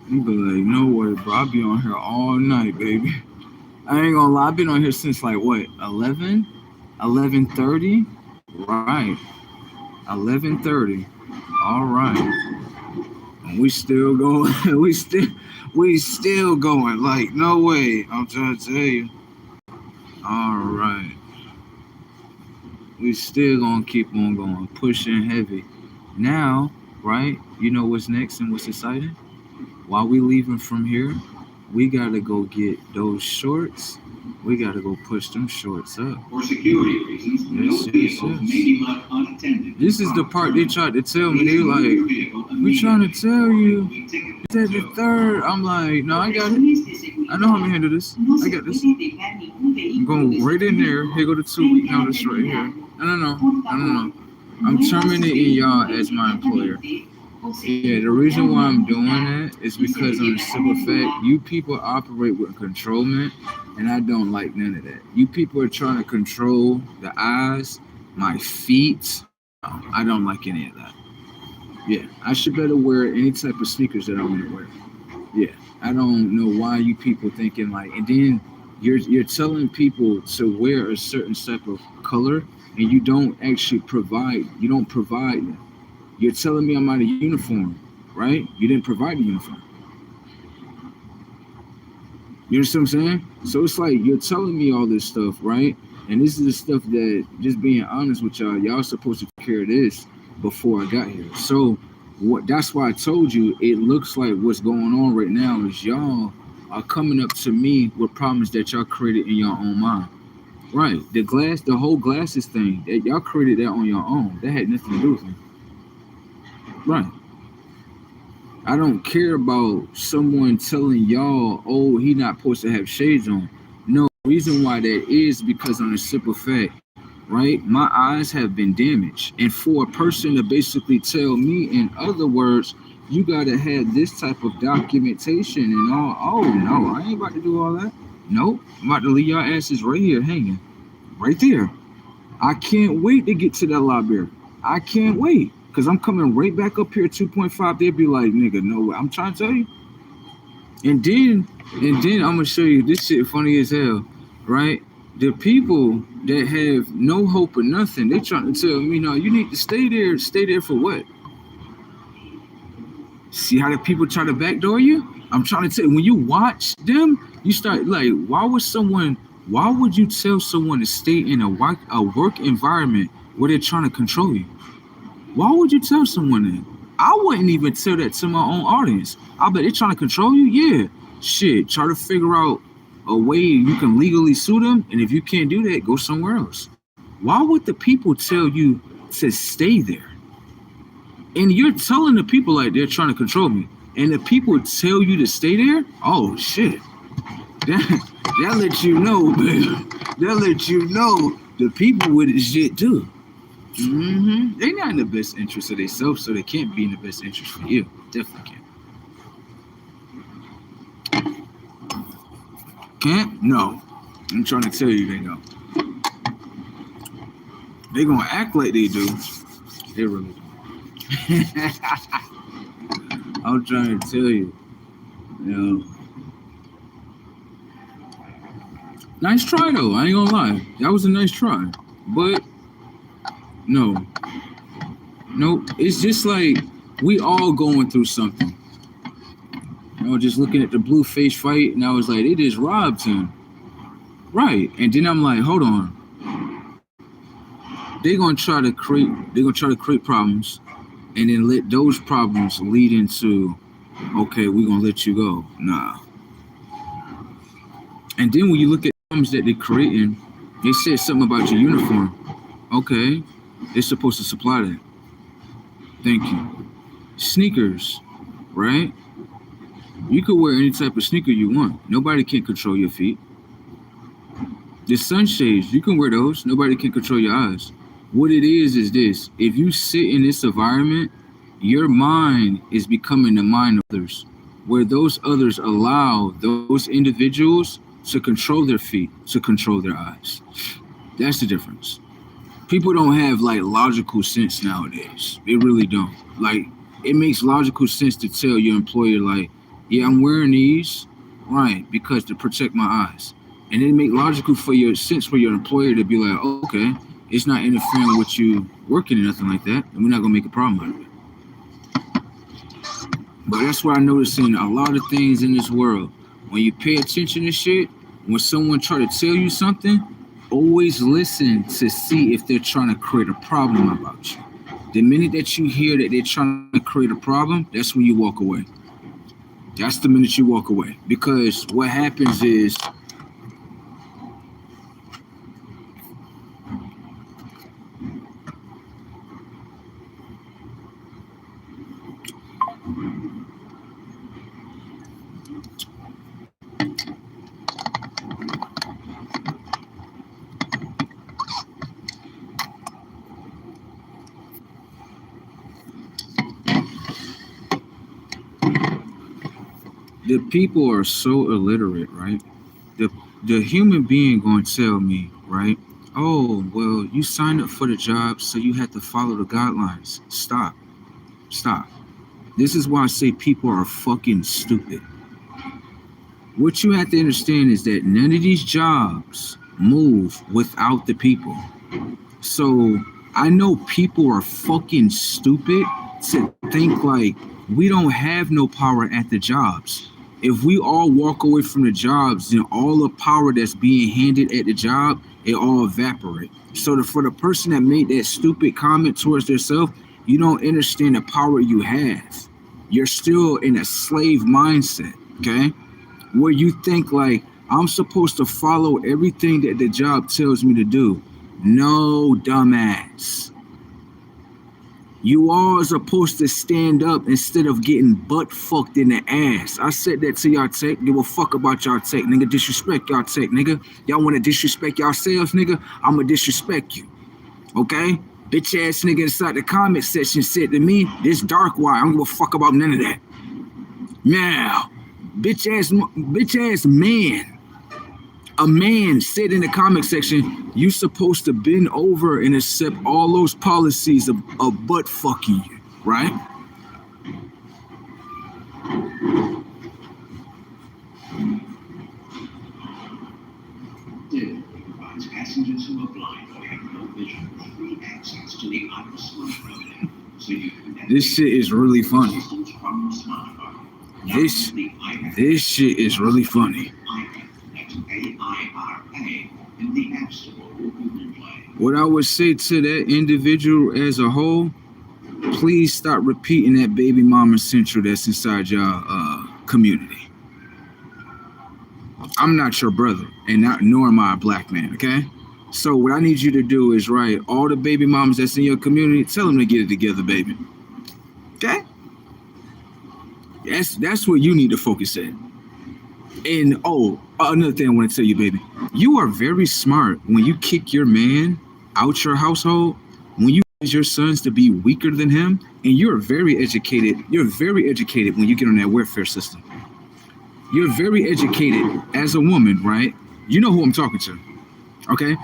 You be like, no way, bro. I be on here all night, baby. I ain't gonna lie. I've been on here since like what, 11, 11:30. Right, 11:30. All right, and we still going. we still going. Like no way. I'm trying to tell you. All right, we still gonna keep on going, pushing heavy. Now, right? You know what's next and what's exciting? While we leaving from here, we gotta go get those shorts. We gotta go push them shorts up. For security reasons, yes, no vehicles may be left unattended. This is the part they tried to tell me. They were like, we trying to tell you it's at the third. I'm like, no, I got it. I know how to handle this. I got this. I'm going right in there. Here go the 2 week notice right here. No. I'm terminating y'all as my employer. Yeah, the reason why I'm doing that is because on the simple fact, you people operate with controlment, and I don't like none of that. You people are trying to control the eyes, my feet. No, I don't like any of that. Yeah, I should better wear any type of sneakers that I want to wear. Yeah, I don't know why you people thinking like, and then you're telling people to wear a certain type of color, and you don't actually provide. You don't provide. You're telling me I'm out of uniform, right? You didn't provide the uniform. You understand what I'm saying? So it's like you're telling me all this stuff, right? And this is the stuff that, just being honest with y'all supposed to take care of this before I got here. So what? That's why I told you it looks like what's going on right now is y'all are coming up to me with problems that y'all created in your own mind. Right. The whole glasses thing, that y'all created that on your own. That had nothing to do with me. Right. I don't care about someone telling y'all, oh, he not supposed to have shades on. No, the reason why that is because on a simple fact, right? My eyes have been damaged. And for a person to basically tell me, in other words, you gotta have this type of documentation and all. Oh no, I ain't about to do all that. Nope. I'm about to leave your asses right here hanging. Right there. I can't wait to get to that library. I can't wait. Cause I'm coming right back up here at 2.5. They'll be like, nigga, no way. I'm trying to tell you. And then I'm gonna show you this shit funny as hell, right? The people that have no hope or nothing, they trying to tell me, no, you need to stay there. Stay there for what? See how the people try to backdoor you? I'm trying to tell you, when you watch them, you start like, why would you tell someone to stay in a work environment where they're trying to control you? Why would you tell someone that? I wouldn't even tell that to my own audience. I bet they're trying to control you. Yeah, shit. Try to figure out a way you can legally sue them, and if you can't do that, go somewhere else. Why would the people tell you to stay there? And you're telling the people like they're trying to control me, and the people tell you to stay there. Oh shit. That lets you know, man. That lets you know the people with this shit too. They're not in the best interest of themselves, so they can't be in the best interest for you. Definitely can't. No. I'm trying to tell you they don't. They gonna act like they do. They really don't. I'm trying to tell you. You know. Nice try though. I ain't gonna lie. That was a nice try. But no. Nope. It's just like we all going through something. You know, just looking at the Blueface fight, and I was like, they just robbed him. Right. And then I'm like, hold on. They're gonna try to create problems and then let those problems lead into, okay, we're gonna let you go. Nah. And then when you look at problems that they're creating, they said something about your uniform. Okay. They're supposed to supply that. Thank you. Sneakers, right? You could wear any type of sneaker you want. Nobody can control your feet. The sunshades, you can wear those. Nobody can control your eyes. What it is this. If you sit in this environment, your mind is becoming the mind of others, where those others allow those individuals to control their feet, to control their eyes. That's the difference. People don't have like logical sense nowadays. They really don't. Like, it makes logical sense to tell your employer, like, Yeah, I'm wearing these, right, because to protect my eyes. And it make logical for your sense for your employer to be like, oh, okay, it's not interfering with you working or nothing like that, and we're not gonna make a problem out of it. But that's what I noticed in a lot of things in this world. When you pay attention to shit, when someone try to tell you something, always listen to see if they're trying to create a problem about you. The minute that you hear that they're trying to create a problem, that's when you walk away. That's the minute you walk away. Because what happens is the people are so illiterate, right? The the human being gonna tell me, right? Oh, well, you signed up for the job, so you have to follow the guidelines. Stop. Stop. This is why I say people are fucking stupid. What you have to understand is that none of these jobs move without the people. So I know people are fucking stupid to think like we don't have no power at the jobs. If we all walk away from the jobs, then all the power that's being handed at the job, it all evaporate. So for the person that made that stupid comment towards themselves, you don't understand the power you have. You're still in a slave mindset, okay? Where you think like I'm supposed to follow everything that the job tells me to do. No, dumbass. You all are supposed to stand up instead of getting butt fucked in the ass. I said that to y'all tech. Give a fuck about y'all tech, nigga. Disrespect y'all tech, nigga. Y'all want to disrespect yourselves, nigga? I'ma disrespect you. Okay? Bitch ass nigga inside the comment section said to me, this dark wire. I don't give a fuck about none of that. Now, bitch ass man. A man said in the comment section, you supposed to bend over and accept all those policies of butt fucking you, right? Provides passengers who are blind or have no vision free access to the outer smartphone. So you can this shit is really funny. This shit is really funny. What I would say to that individual as a whole, please stop repeating that baby mama central that's inside your community. I'm not your brother, and nor am I a black man, okay? So what I need you to do is, right, all the baby mamas that's in your community, tell them to get it together, baby. Okay? That's where you need to focus at. And another thing I want to tell you, baby, you are very smart when you kick your man out your household, when you raise your sons to be weaker than him, and you're very educated. You're very educated when you get on that welfare system. You're very educated as a woman, right? You know who I'm talking to, okay?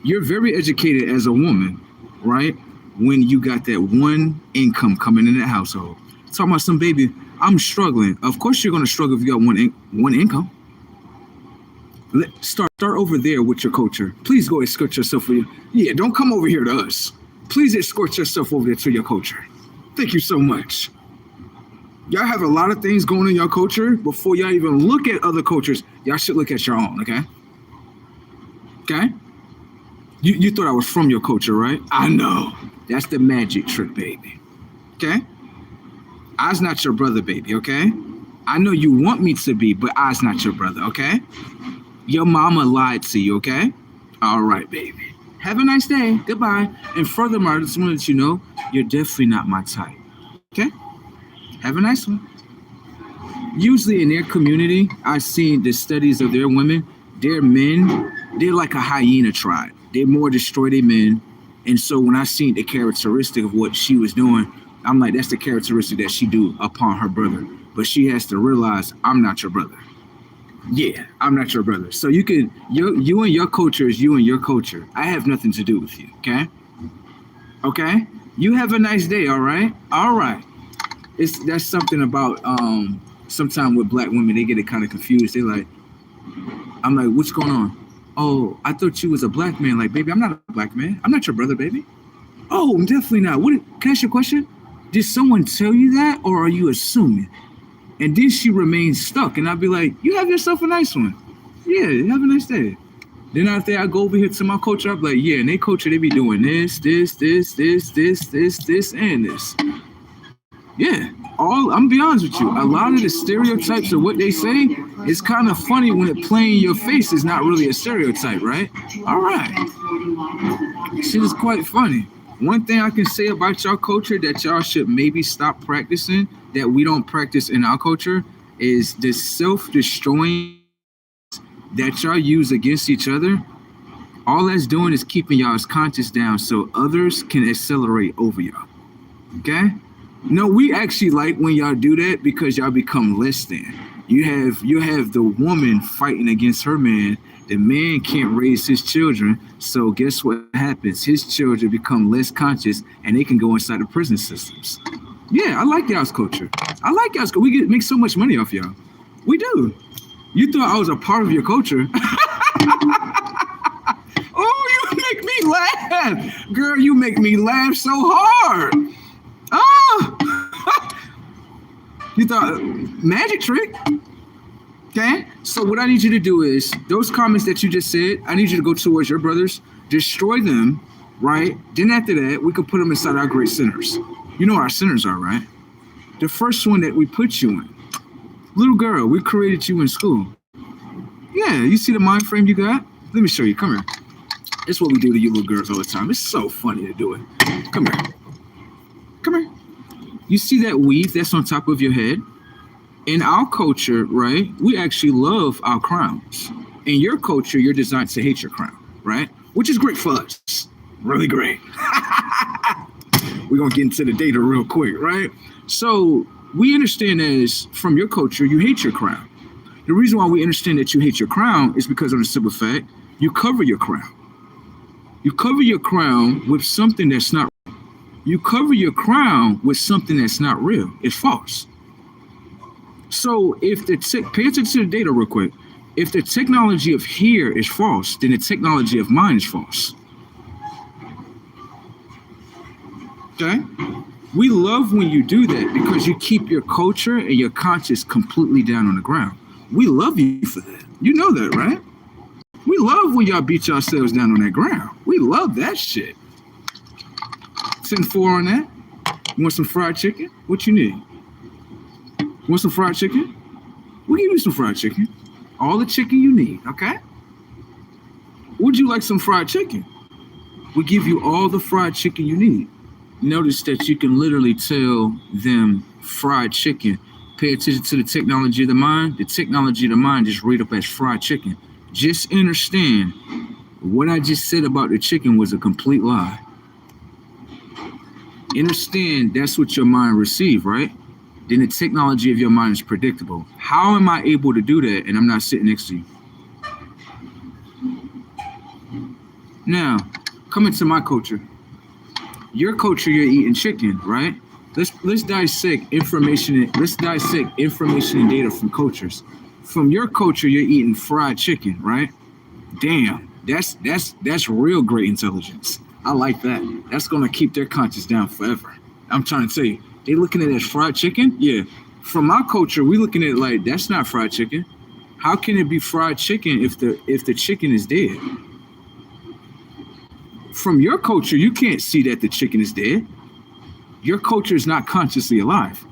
You're very educated as a woman, right? When you got that one income coming in that household. Talking about some baby, I'm struggling. Of course you're going to struggle if you got one income. Start over there with your culture. Please go escort yourself. Don't come over here to us. Please escort yourself over there to your culture. Thank you so much. Y'all have a lot of things going in your culture. Before y'all even look at other cultures, y'all should look at your own, okay? Okay? You thought I was from your culture, right? I know. That's the magic trick, baby. Okay? I's not your brother, baby, okay? I know you want me to be, but I's not your brother, okay? Your mama lied to you, okay? All right, baby. Have a nice day. Goodbye. And furthermore, I just want to let you know, you're definitely not my type, okay? Have a nice one. Usually in their community, I've seen the studies of their women, their men, they're like a hyena tribe. They more destroy their men. And so when I seen the characteristic of what she was doing, I'm like, that's the characteristic that she do upon her brother. But she has to realize, I'm not your brother. Yeah, I'm not your brother. So you and your culture is you and your culture. I have nothing to do with you, okay? Okay? You have a nice day, all right? All right. That's something about sometimes with black women, they get it kind of confused. They like, I'm like, what's going on? Oh, I thought you was a black man. Like, baby, I'm not a black man. I'm not your brother, baby. Oh, definitely not. Can I ask you a question? Did someone tell you that, or are you assuming? And then she remains stuck, and I'd be like, you have yourself a nice one. Yeah, have a nice day. Then after I go over here to my culture, I'm like, yeah, and they culture, they be doing this, and this. Yeah, I'm gonna be honest with you. A lot of the stereotypes of what they say is kind of funny when it playing in your face is not really a stereotype, right? All right. Shit is quite funny. One thing I can say about y'all culture that y'all should maybe stop practicing that we don't practice in our culture is the self-destroying that y'all use against each other. All that's doing is keeping y'all's conscience down so others can accelerate over y'all. Okay? No, we actually like when y'all do that because y'all become less than. You have the woman fighting against her man. The man can't raise his children, so guess what happens? His children become less conscious, and they can go inside the prison systems. Yeah, I like y'all's culture. I like y'all's. We make so much money off y'all. We do. You thought I was a part of your culture? Oh, you make me laugh, girl. You make me laugh so hard. Oh, you thought magic trick? Okay, so what I need you to do is those comments that you just said, I need you to go towards your brothers, destroy them, right? Then after that, we can put them inside our great centers. You know what our centers are, right? The first one that we put you in. Little girl, we created you in school. Yeah, you see the mind frame you got? Let me show you. Come here. It's what we do to you little girls all the time. It's so funny to do it. Come here. Come here. You see that weave that's on top of your head? In our culture, right, we actually love our crowns. In your culture, you're designed to hate your crown, right? Which is great for us. Really great. We're going to get into the data real quick, right? So we understand as from your culture, you hate your crown. The reason why we understand that you hate your crown is because of the simple fact, you cover your crown. You cover your crown with something that's not real. You cover your crown with something that's not real. It's false. So if pay attention to the data real quick. If the technology of here is false, then the technology of mine is false. Okay? We love when you do that because you keep your culture and your conscience completely down on the ground. We love you for that. You know that, right? We love when y'all beat yourselves down on that ground. We love that shit. 10-4 on that. You want some fried chicken? What you need? You want some fried chicken? We'll give you some fried chicken. All the chicken you need, okay? Would you like some fried chicken? We'll give you all the fried chicken you need. Notice that you can literally tell them fried chicken. Pay attention to the technology of the mind. The technology of the mind just read up as fried chicken. Just understand what I just said about the chicken was a complete lie. Understand that's what your mind received, right? Then the technology of your mind is predictable. How am I able to do that and I'm not sitting next to you? Now, coming to my culture. Your culture, you're eating chicken, right? Let's dissect information. Let's dissect information and data from cultures. From your culture, you're eating fried chicken, right? Damn, that's real great intelligence. I like that. That's gonna keep their conscience down forever. I'm trying to tell you, they looking at it as fried chicken. Yeah, from my culture, we looking at it like that's not fried chicken. How can it be fried chicken if the chicken is dead? From your culture, you can't see that the chicken is dead. Your culture is not consciously alive.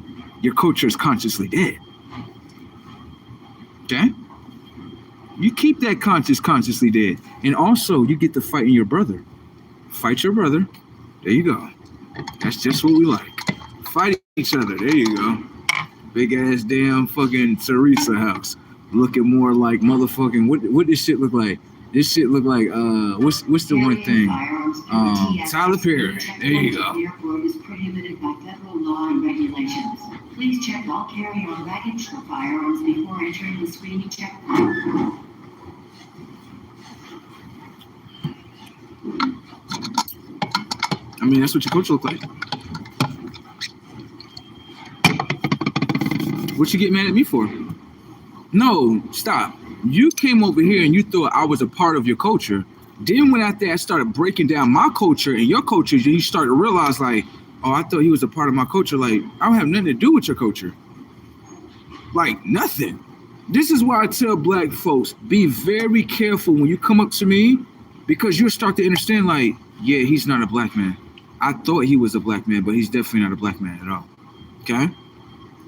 Your culture is consciously dead. Okay? You keep that consciously dead. And also, you get to fight your brother. Fight your brother. There you go. That's just what we like. Fight each other. There you go. Big ass damn fucking Teresa house. Looking more like motherfucking, what this shit look like? This shit look like what's the one thing? Tyler Perry. There you go. Airport is prohibited by federal law and regulations. Please check all carry-on baggage for firearms before entering the screening checkpoint. I mean, that's what your culture look like. What you get mad at me for? No, stop. You came over here and you thought I was a part of your culture. Then when after I started breaking down my culture and your culture, you started to realize like, oh, I thought he was a part of my culture. Like, I don't have nothing to do with your culture. Like, nothing. This is why I tell black folks, be very careful when you come up to me, because you'll start to understand like, yeah, he's not a black man. I thought he was a black man, but he's definitely not a black man at all. Okay?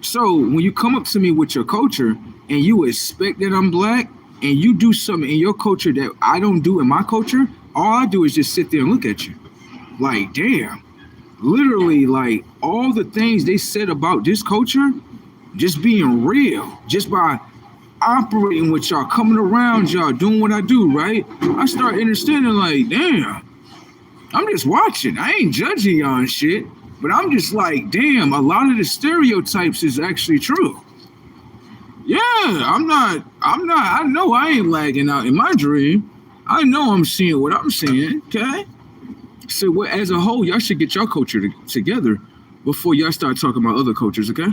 So when you come up to me with your culture and you expect that I'm black and you do something in your culture that I don't do in my culture, all I do is just sit there and look at you. Like, damn. Literally, like, all the things they said about this culture, just being real, just by operating with y'all, coming around y'all, doing what I do, right? I start understanding like, damn, I'm just watching. I ain't judging y'all and shit, but I'm just like, damn, a lot of the stereotypes is actually true. Yeah, I know I ain't lagging out in my dream. I know I'm seeing what I'm seeing, okay? So well, as a whole, y'all should get your culture together before y'all start talking about other cultures, okay?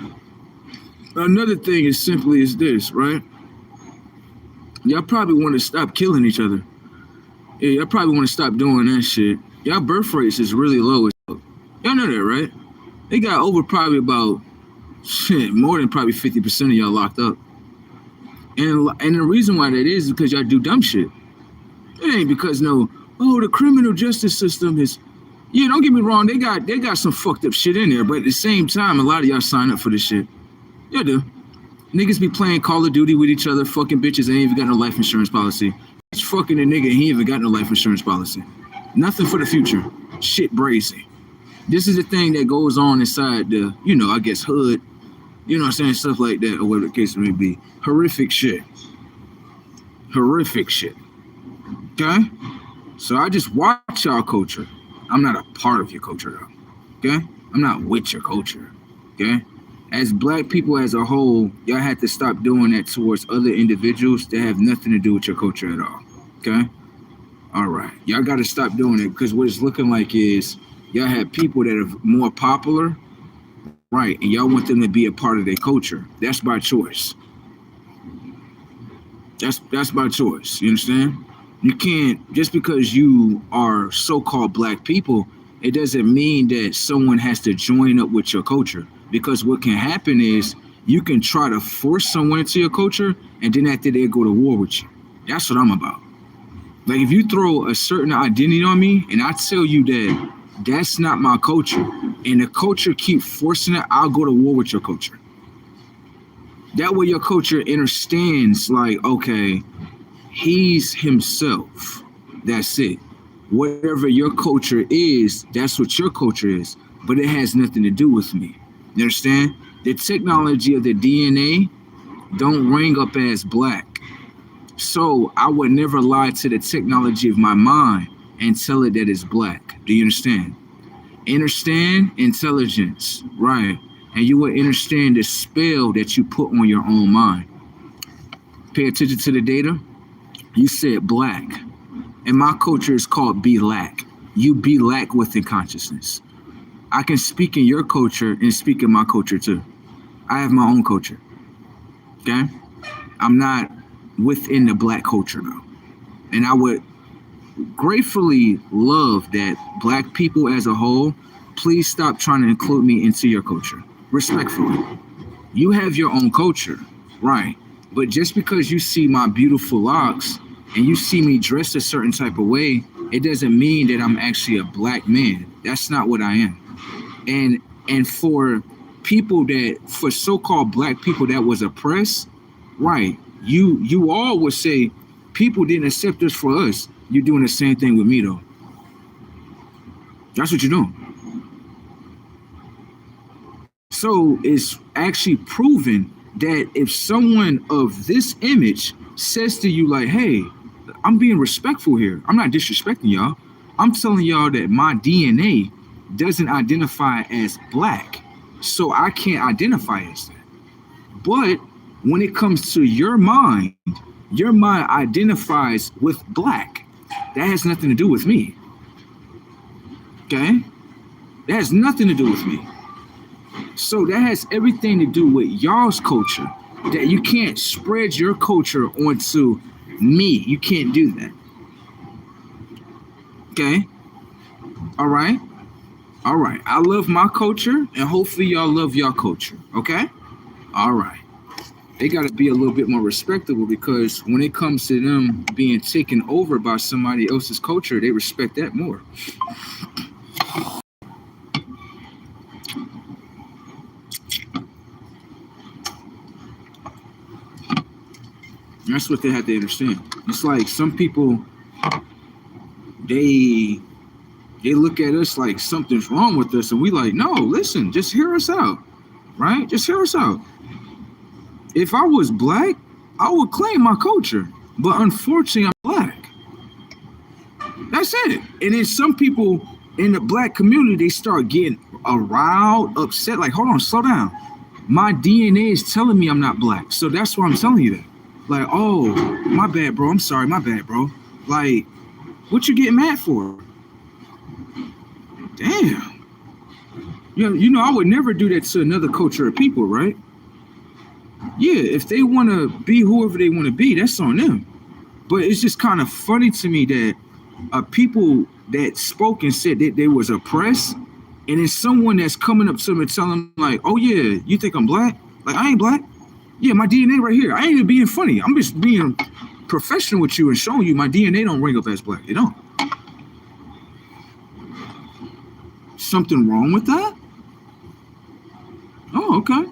Another thing is simply is this, right? Y'all probably want to stop killing each other. Yeah, y'all probably want to stop doing that shit. Y'all birth rates is really low as well. Y'all know that, right? They got over probably about shit, more than probably 50% of y'all locked up. And the reason why that is because y'all do dumb shit. It ain't because the criminal justice system is, yeah, don't get me wrong, they got some fucked up shit in there, but at the same time, a lot of y'all sign up for this shit. Yeah, do. Niggas be playing Call of Duty with each other, fucking bitches ain't even got no life insurance policy. It's fucking a nigga, he ain't even got no life insurance policy. Nothing for the future. Shit brazy. This is the thing that goes on inside the, I guess hood, you know what I'm saying, stuff like that, or whatever the case may be. Horrific shit. Horrific shit. Okay? So I just watch y'all culture. I'm not a part of your culture though. Okay? I'm not with your culture. Okay? As black people as a whole, y'all have to stop doing that towards other individuals that have nothing to do with your culture at all. Okay? All right. Y'all got to stop doing it, because what it's looking like is y'all have people that are more popular, right, and y'all want them to be a part of their culture. That's by choice. That's by choice. You understand? You can't, just because you are so-called black people, it doesn't mean that someone has to join up with your culture. Because what can happen is you can try to force someone into your culture, and then after they go to war with you. That's what I'm about. Like, if you throw a certain identity on me and I tell you that that's not my culture, and the culture keep forcing it, I'll go to war with your culture. That way your culture understands, like, okay, he's himself. That's it. Whatever your culture is, that's what your culture is. But it has nothing to do with me. You understand? The technology of the DNA don't ring up as black. So I would never lie to the technology of my mind and tell it that it's black. Do you understand? Understand intelligence, right? And you will understand the spell that you put on your own mind. Pay attention to the data. You said black. And my culture is called be lack. You be lack within consciousness. I can speak in your culture and speak in my culture too. I have my own culture. Okay? I'm not within the black culture though. And I would gratefully love that black people as a whole, please stop trying to include me into your culture. Respectfully. You have your own culture, right? But just because you see my beautiful locks and you see me dressed a certain type of way, it doesn't mean that I'm actually a black man. That's not what I am. And for people that, for so-called black people that was oppressed, right, you all would say people didn't accept us for us. You're doing the same thing with me though. That's what you're doing. So it's actually proven that if someone of this image says to you like, hey, I'm being respectful here, I'm not disrespecting y'all, I'm telling y'all that my DNA doesn't identify as black, so I can't identify as that. But when it comes to your mind identifies with black. That has nothing to do with me. Okay? That has nothing to do with me. So that has everything to do with y'all's culture. That you can't spread your culture onto me. You can't do that. Okay? All right? All right. I love my culture, and hopefully y'all love your culture. Okay? All right. They got to be a little bit more respectable, because when it comes to them being taken over by somebody else's culture, they respect that more. That's what they have to understand. It's like some people, they look at us like something's wrong with us, and we like, no, listen, just hear us out, right? Just hear us out. If I was black, I would claim my culture, but unfortunately, I'm black. That's it. And then some people in the black community, they start getting aroused, upset, like, hold on, slow down. My DNA is telling me I'm not black, so that's why I'm telling you that. Like, oh, my bad, bro. I'm sorry, my bad, bro. Like, what you getting mad for? Damn. You know, I would never do that to another culture of people, right? Yeah, if they want to be whoever they want to be, that's on them. But it's just kind of funny to me that people that spoke and said that they was oppressed, and then someone that's coming up to them and telling them like, oh yeah, you think I'm black? Like, I ain't black. Yeah, my DNA right here. I ain't even being funny. I'm just being professional with you and showing you my DNA don't ring up as black. It don't. Something wrong with that? Oh, okay.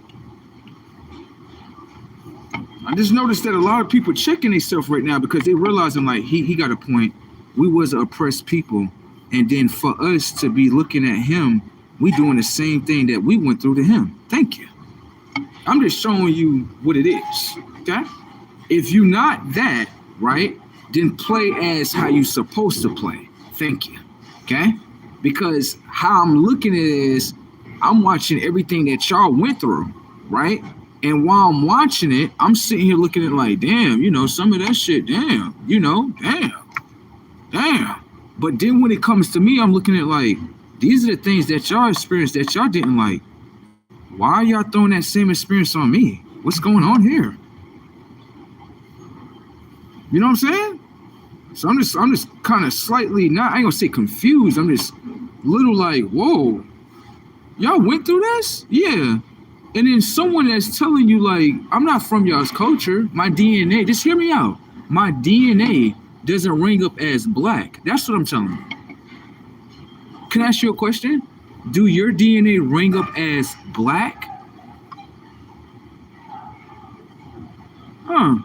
I just noticed that a lot of people checking themselves right now, because they realizing like he got a point. We was oppressed people, and then for us to be looking at him, we doing the same thing that we went through to him. Thank you. I'm just showing you what it is. Okay? If you not that, right, then play as how you supposed to play. Thank you. Okay? Because how I'm looking at it is, I'm watching everything that y'all went through, right? And while I'm watching it, I'm sitting here looking at it like, damn, you know, some of that shit, damn, you know, damn. But then when it comes to me, I'm looking at like, these are the things that y'all experienced that y'all didn't like. Why are y'all throwing that same experience on me? What's going on here? You know what I'm saying? So I'm just kind of slightly, not, I ain't gonna say confused. I'm just little like, whoa, y'all went through this? Yeah. And then someone that's telling you like, I'm not from y'all's culture. My DNA, just hear me out. My DNA doesn't ring up as black. That's what I'm telling you. Can I ask you a question? Do your DNA ring up as black? Huh.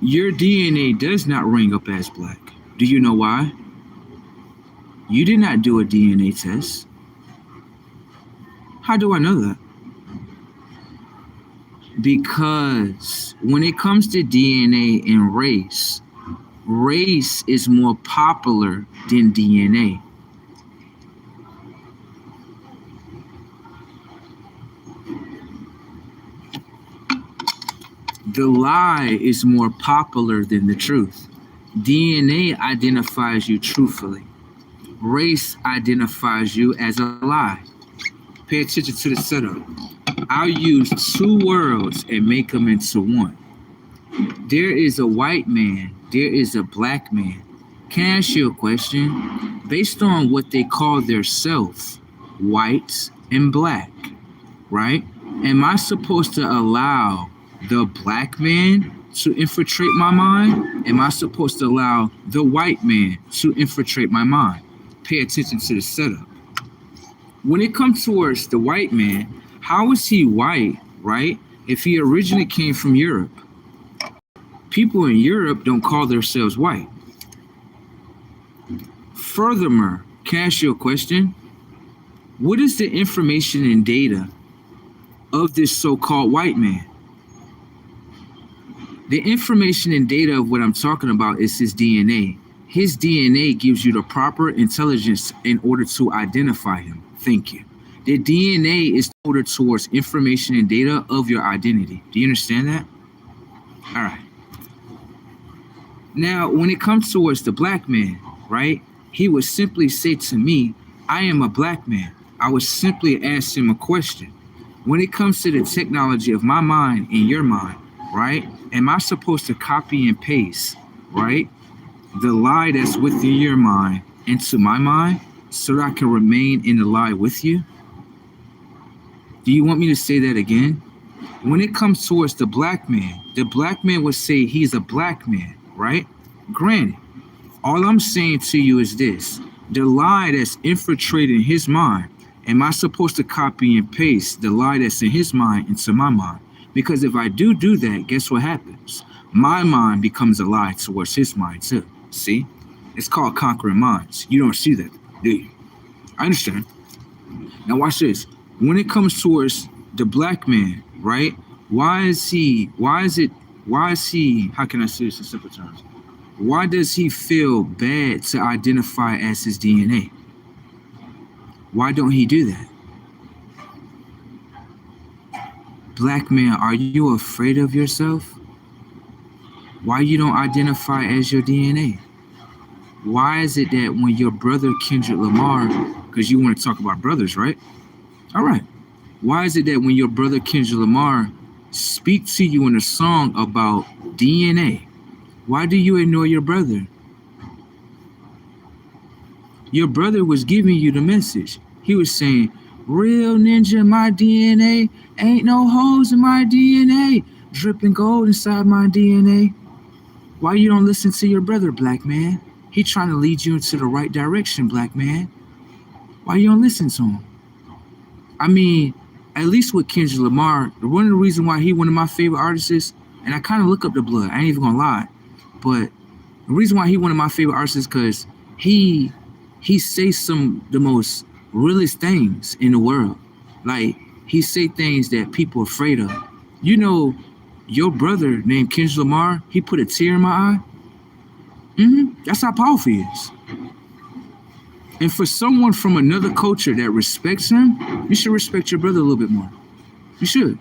Your DNA does not ring up as black. Do you know why? You did not do a DNA test. How do I know that? Because when it comes to DNA and race, race is more popular than DNA. The lie is more popular than the truth. DNA identifies you truthfully. Race identifies you as a lie. Pay attention to the setup. I'll use two worlds and make them into one. There is a white man. There is a black man. Can I ask you a question? Based on what they call their self, white and black, right? Am I supposed to allow the black man to infiltrate my mind? Am I supposed to allow the white man to infiltrate my mind? Pay attention to the setup. When it comes towards the white man, how is he white, right? If he originally came from Europe. People in Europe don't call themselves white. Furthermore, can I ask you a question? What is the information and data of this so-called white man? The information and data of what I'm talking about is his DNA. His DNA gives you the proper intelligence in order to identify him. Thank you. The DNA is ordered towards information and data of your identity. Do you understand that? All right. Now, when it comes towards the black man, right, he would simply say to me, I am a black man. I would simply ask him a question. When it comes to the technology of my mind and your mind, right, am I supposed to copy and paste, right, the lie that's within your mind into my mind so that I can remain in the lie with you? Do you want me to say that again? When it comes towards the black man would say he's a black man, right? Granted, all I'm saying to you is this. The lie that's infiltrating his mind, am I supposed to copy and paste the lie that's in his mind into my mind? Because if I do that, guess what happens? My mind becomes a lie towards his mind too. See? It's called conquering minds. You don't see that, do you? I understand. Now watch this. When it comes towards the black man, right? Why is he, how can I say this in simple terms? Why does he feel bad to identify as his DNA? Why don't he do that? Black man, are you afraid of yourself? Why you don't identify as your DNA? Why is it that when your brother Kendrick Lamar, because you want to talk about brothers, right? All right. Why is it that when your brother Kendrick Lamar speaks to you in a song about DNA, why do you ignore your brother? Your brother was giving you the message. He was saying, real ninja, my DNA, ain't no holes in my DNA, dripping gold inside my DNA. Why you don't listen to your brother, black man? He trying to lead you into the right direction, black man. Why you don't listen to him? I mean, at least with Kendrick Lamar, one of the reasons why he one of my favorite artists is, and I kind of look up the blood, I ain't even gonna lie, but the reason why he one of my favorite artists is because he says some of the most realest things in the world. Like, he say things that people are afraid of. You know, your brother named Kendrick Lamar, he put a tear in my eye. That's how powerful he is. And for someone from another culture that respects him, you should respect your brother a little bit more. You should.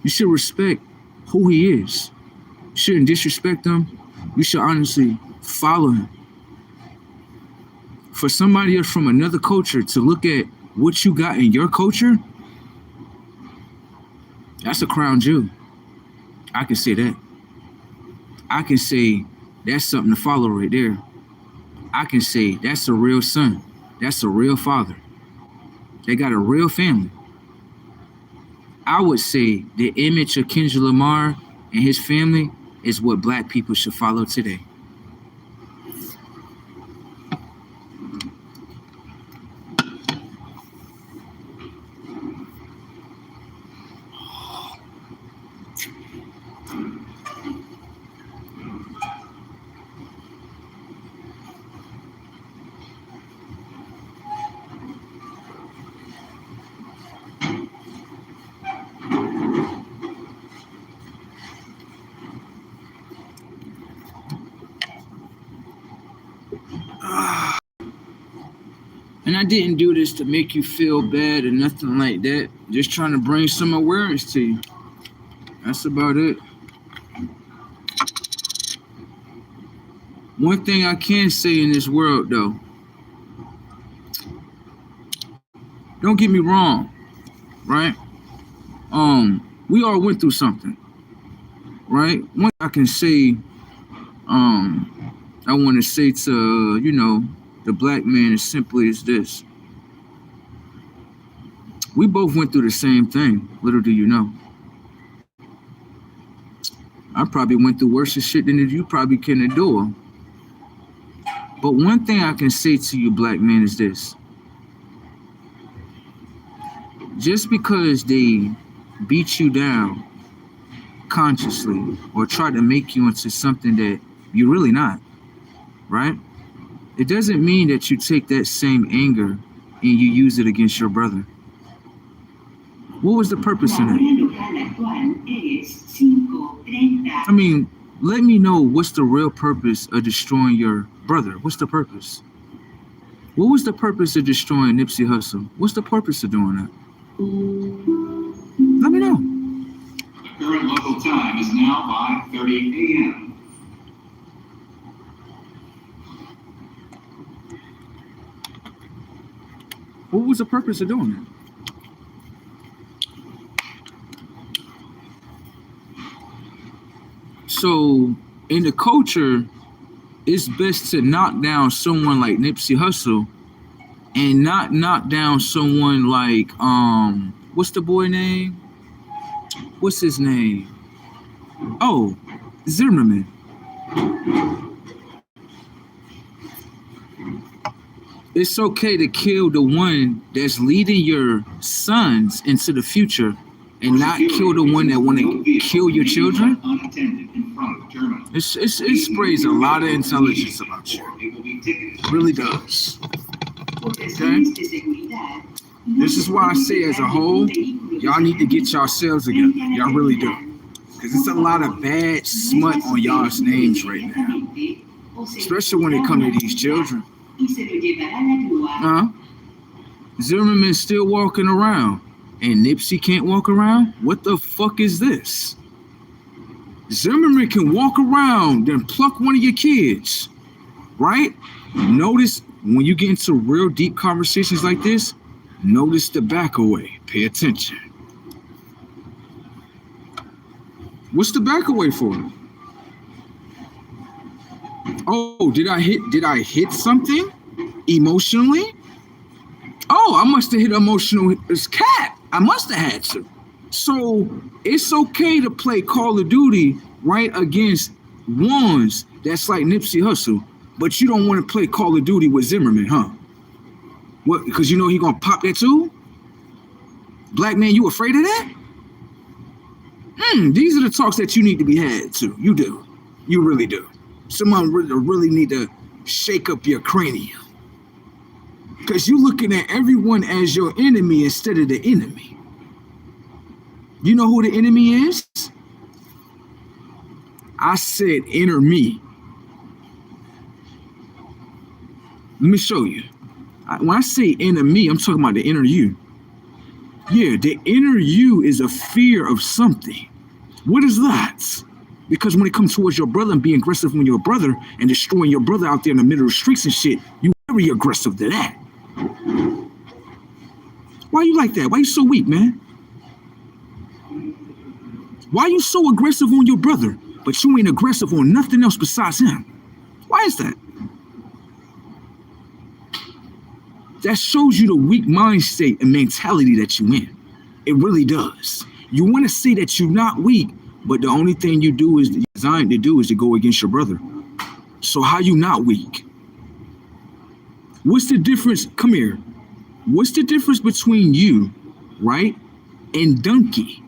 You should respect who he is. You shouldn't disrespect him. You should honestly follow him. For somebody else from another culture to look at what you got in your culture, that's a crown jewel. I can say that. I can say that's something to follow right there. I can say that's a real son. That's a real father. They got a real family. I would say the image of Kendrick Lamar and his family is what black people should follow today. And I didn't do this to make you feel bad or nothing like that. Just trying to bring some awareness to you. That's about it. One thing I can say in this world, though, don't get me wrong, right? We all went through something, right? One thing I can say, I want to say to, the black man as simply as this. We both went through the same thing, little do you know. I probably went through worse shit than you probably can endure. But one thing I can say to you, black man, is this. Just because they beat you down consciously or try to make you into something that you're really not, right? It doesn't mean that you take that same anger and you use it against your brother. What was the purpose in that? I mean, let me know what's the real purpose of destroying your brother. What's the purpose? What was the purpose of destroying Nipsey Hussle? What's the purpose of doing that? Let me know. The current local time is now 5:30 a.m. What was the purpose of doing that? So in the culture, it's best to knock down someone like Nipsey Hussle and not knock down someone like what's the boy name? What's his name? Oh, Zimmerman. It's okay to kill the one that's leading your sons into the future and not kill the one that want to kill your children. It sprays a lot of intelligence about you. It really does. Okay? This is why I say as a whole, y'all need to get yourselves together. Y'all really do. Because it's a lot of bad smut on y'all's names right now. Especially when it comes to these children. Zimmerman's still walking around. And Nipsey can't walk around? What the fuck is this? Zimmerman can walk around and pluck one of your kids, right? Notice when you get into real deep conversations like this, notice the back away. Pay attention. What's the back away for? Oh, did I hit something emotionally? Oh, I must have hit emotional as cat. I must have had to. So it's okay to play Call of Duty right against ones that's like Nipsey Hussle, but you don't want to play Call of Duty with Zimmerman, huh? What? Because you know he gonna pop that too? Black man, you afraid of that? These are the talks that you need to be had too. You do. You really do. Someone really need to shake up your cranium. Because you're looking at everyone as your enemy instead of the enemy. You know who the enemy is? I said inner me. Let me show you. When I say inner me, I'm talking about the inner you. Yeah, the inner you is a fear of something. What is that? Because when it comes towards your brother and being aggressive when you're a brother and destroying your brother out there in the middle of the streets and shit, you very aggressive to that. Why you like that? Why you so weak, man? Why you so aggressive on your brother, but you ain't aggressive on nothing else besides him? Why is that? That shows you the weak mind state and mentality that you in. It really does. You want to say that you're not weak, but the only thing you do is designed to do is to go against your brother. So how you not weak? What's the difference? Come here. What's the difference between you, right, and Donkey?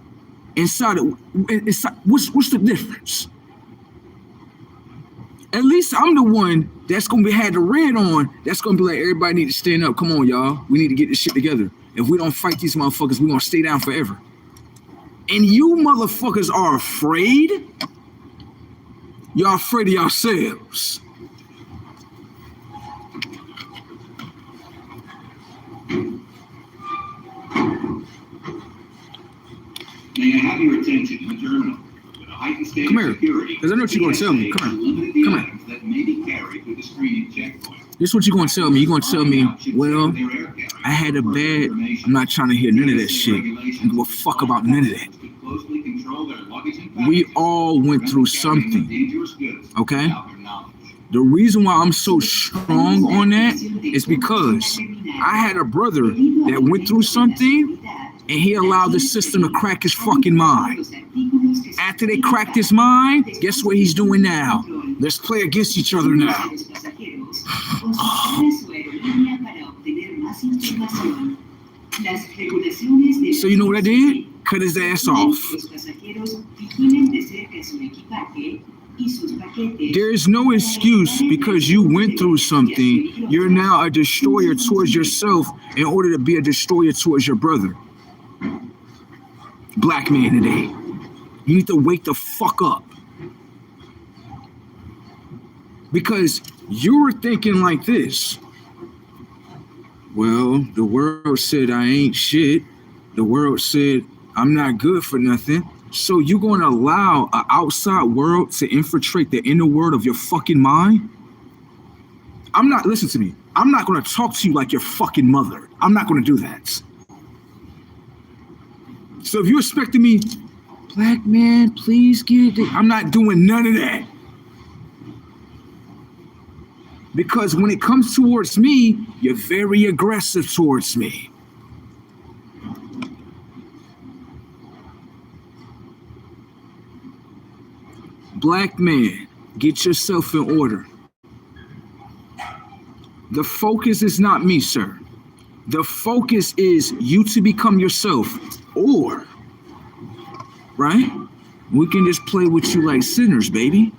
What's the difference? At least I'm the one that's gonna had the red on. That's gonna be like, everybody need to stand up. Come on, y'all. We need to get this shit together. If we don't fight these motherfuckers, we're gonna stay down forever. And you motherfuckers are afraid. Y'all afraid of yourselves. May I have your attention in the terminal? With a heightened state Come of here, security, because I know what you're going to tell me. Come here. Come here. That may be carried through the screening checkpoint. This is what you're going to tell me. You're going to tell me, well, I had a bad, I'm not trying to hear none of that shit. I don't give a fuck about none of that. We all went through something, okay? The reason why I'm so strong on that is because I had a brother that went through something and he allowed the system to crack his fucking mind. After they cracked his mind, guess what he's doing now? Let's play against each other now. So you know what I did? Cut his ass off. There is no excuse because you went through something. You're now a destroyer towards yourself in order to be a destroyer towards your brother. Black man today. You need to wake the fuck up. Because you were thinking like this. Well, the world said I ain't shit. The world said I'm not good for nothing. So you going to allow an outside world to infiltrate the inner world of your fucking mind? Listen to me. I'm not going to talk to you like your fucking mother. I'm not going to do that. So if you're expecting me, black man, please get it. I'm not doing none of that. Because when it comes towards me, you're very aggressive towards me. Black man, get yourself in order. The focus is not me, sir. The focus is you to become yourself, or, right? We can just play with you like sinners, baby.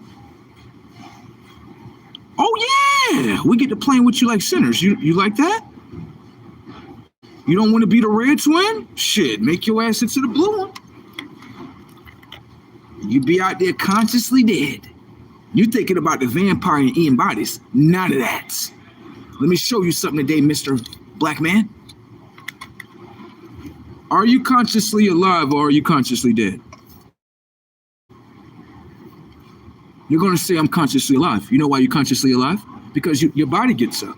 Oh yeah, we get to play with you like sinners. You like that? You don't want to be the red twin? Shit, make your ass into the blue one. You be out there consciously dead. You thinking about the vampire and eating bodies. None of that. Let me show you something today, Mr. Black Man. Are you consciously alive or are you consciously dead? You're going to say, I'm consciously alive. You know why you're consciously alive? Because your body gets up.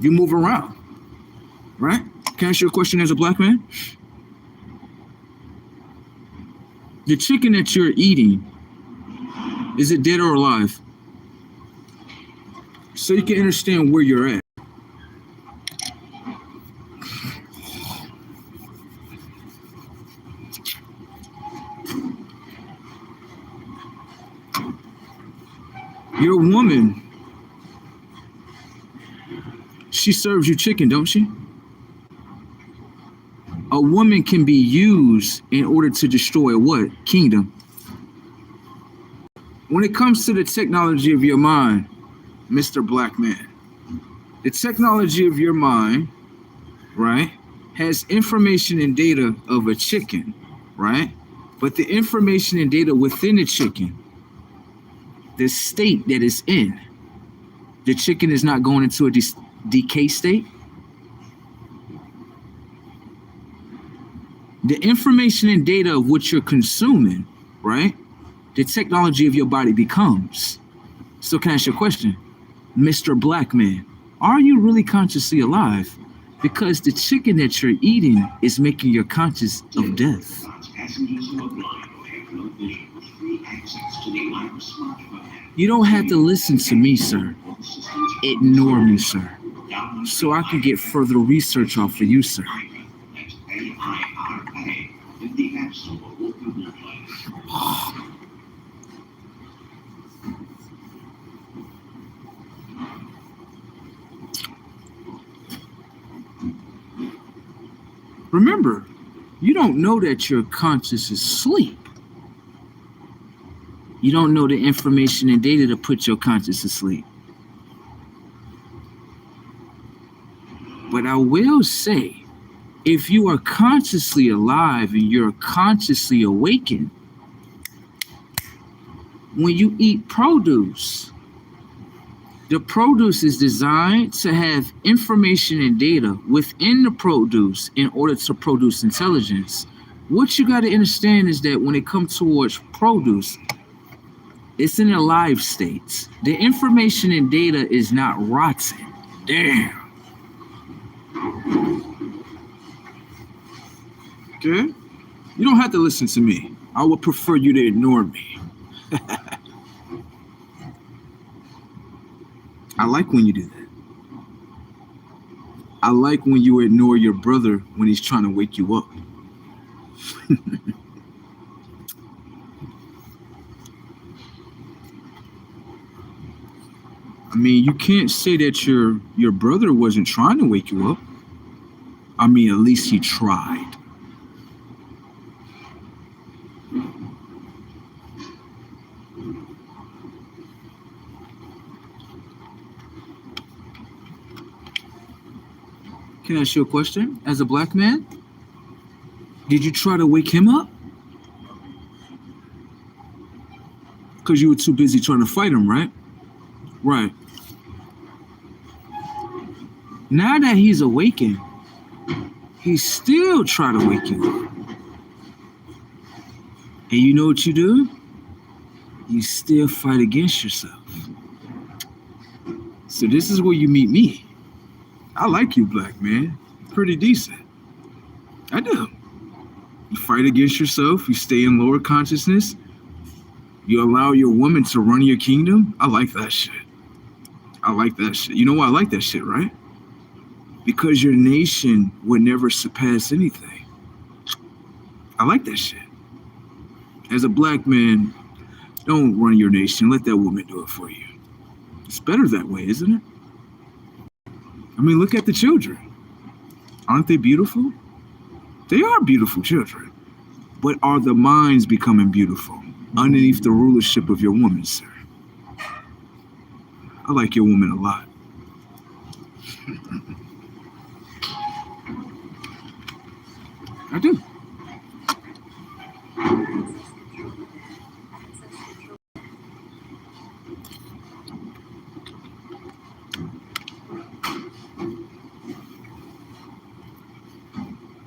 You move around. Right? Can I ask you a question as a black man? The chicken that you're eating, is it dead or alive? So you can understand where you're at. Your woman, she serves you chicken, don't she? A woman can be used in order to destroy what? Kingdom. When it comes to the technology of your mind, Mr. Black Man, the technology of your mind, right, has information and data of a chicken, right? But the information and data within the chicken, the state that it's in, the chicken is not going into a decay state. The information and data of what you're consuming, right? The technology of your body becomes. So can I ask you a question? Mr. Black Man, are you really consciously alive? Because the chicken that you're eating is making you conscious of death. You don't have to listen to me, sir. Ignore me, sir. So I can get further research off of you, sir. Remember, you don't know that your conscious is asleep. You don't know the information and data to put your conscious asleep. But I will say, if you are consciously alive and you're consciously awakened, when you eat produce, the produce is designed to have information and data within the produce in order to produce intelligence. What you got to understand is that when it comes towards produce, it's in a live state. The information and data is not rotten. Damn. Okay? You don't have to listen to me. I would prefer you to ignore me. I like when you do that. I like when you ignore your brother when he's trying to wake you up. I mean, you can't say that your brother wasn't trying to wake you up. I mean, at least he tried. Can I ask you a question? As a black man, did you try to wake him up? Because you were too busy trying to fight him, right? Right. Now that he's awakened, he still try to wake you up. And you know what you do? You still fight against yourself. So this is where you meet me. I like you, black man. Pretty decent. I do. You fight against yourself. You stay in lower consciousness. You allow your woman to run your kingdom. I like that shit. I like that shit. You know why I like that shit, right? Because your nation would never surpass anything. I like that shit. As a black man, don't run your nation. Let that woman do it for you. It's better that way, isn't it? I mean, look at the children. Aren't they beautiful? They are beautiful children. But are the minds becoming beautiful underneath the rulership of your woman, sir? I like your woman a lot. I do.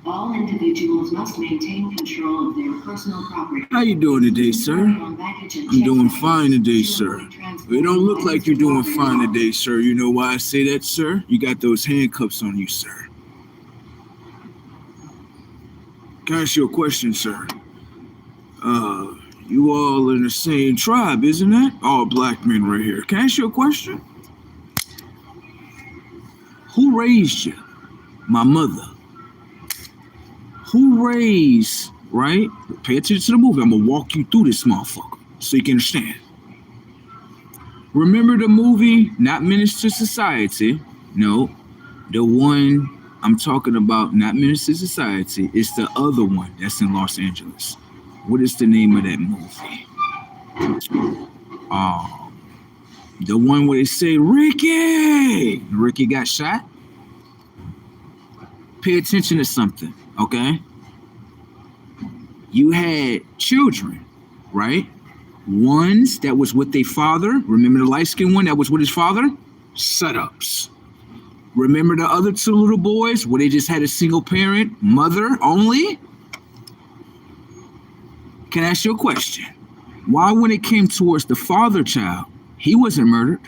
All individuals must maintain control of their personal property. How you doing today, sir? I'm doing fine today, sir. It don't look like you're doing fine today, sir. You know why I say that, sir? You got those handcuffs on you, sir. Can I ask you a question, sir? You all in the same tribe, isn't it? All black men right here. Can I ask you a question? Who raised you? My mother. Who raised, right? Pay attention to the movie. I'm gonna walk you through this motherfucker so you can understand. Remember the movie, not Menace to Society? No, the one I'm talking about, not Menace to Society. It's the other one that's in Los Angeles. What is the name of that movie? The one where they say, Ricky got shot? Pay attention to something, okay? You had children, right? Ones that was with their father. Remember the light-skinned one that was with his father? Setups. Remember the other two little boys where they just had a single parent, mother only? Can I ask you a question? Why when it came towards the father child, he wasn't murdered,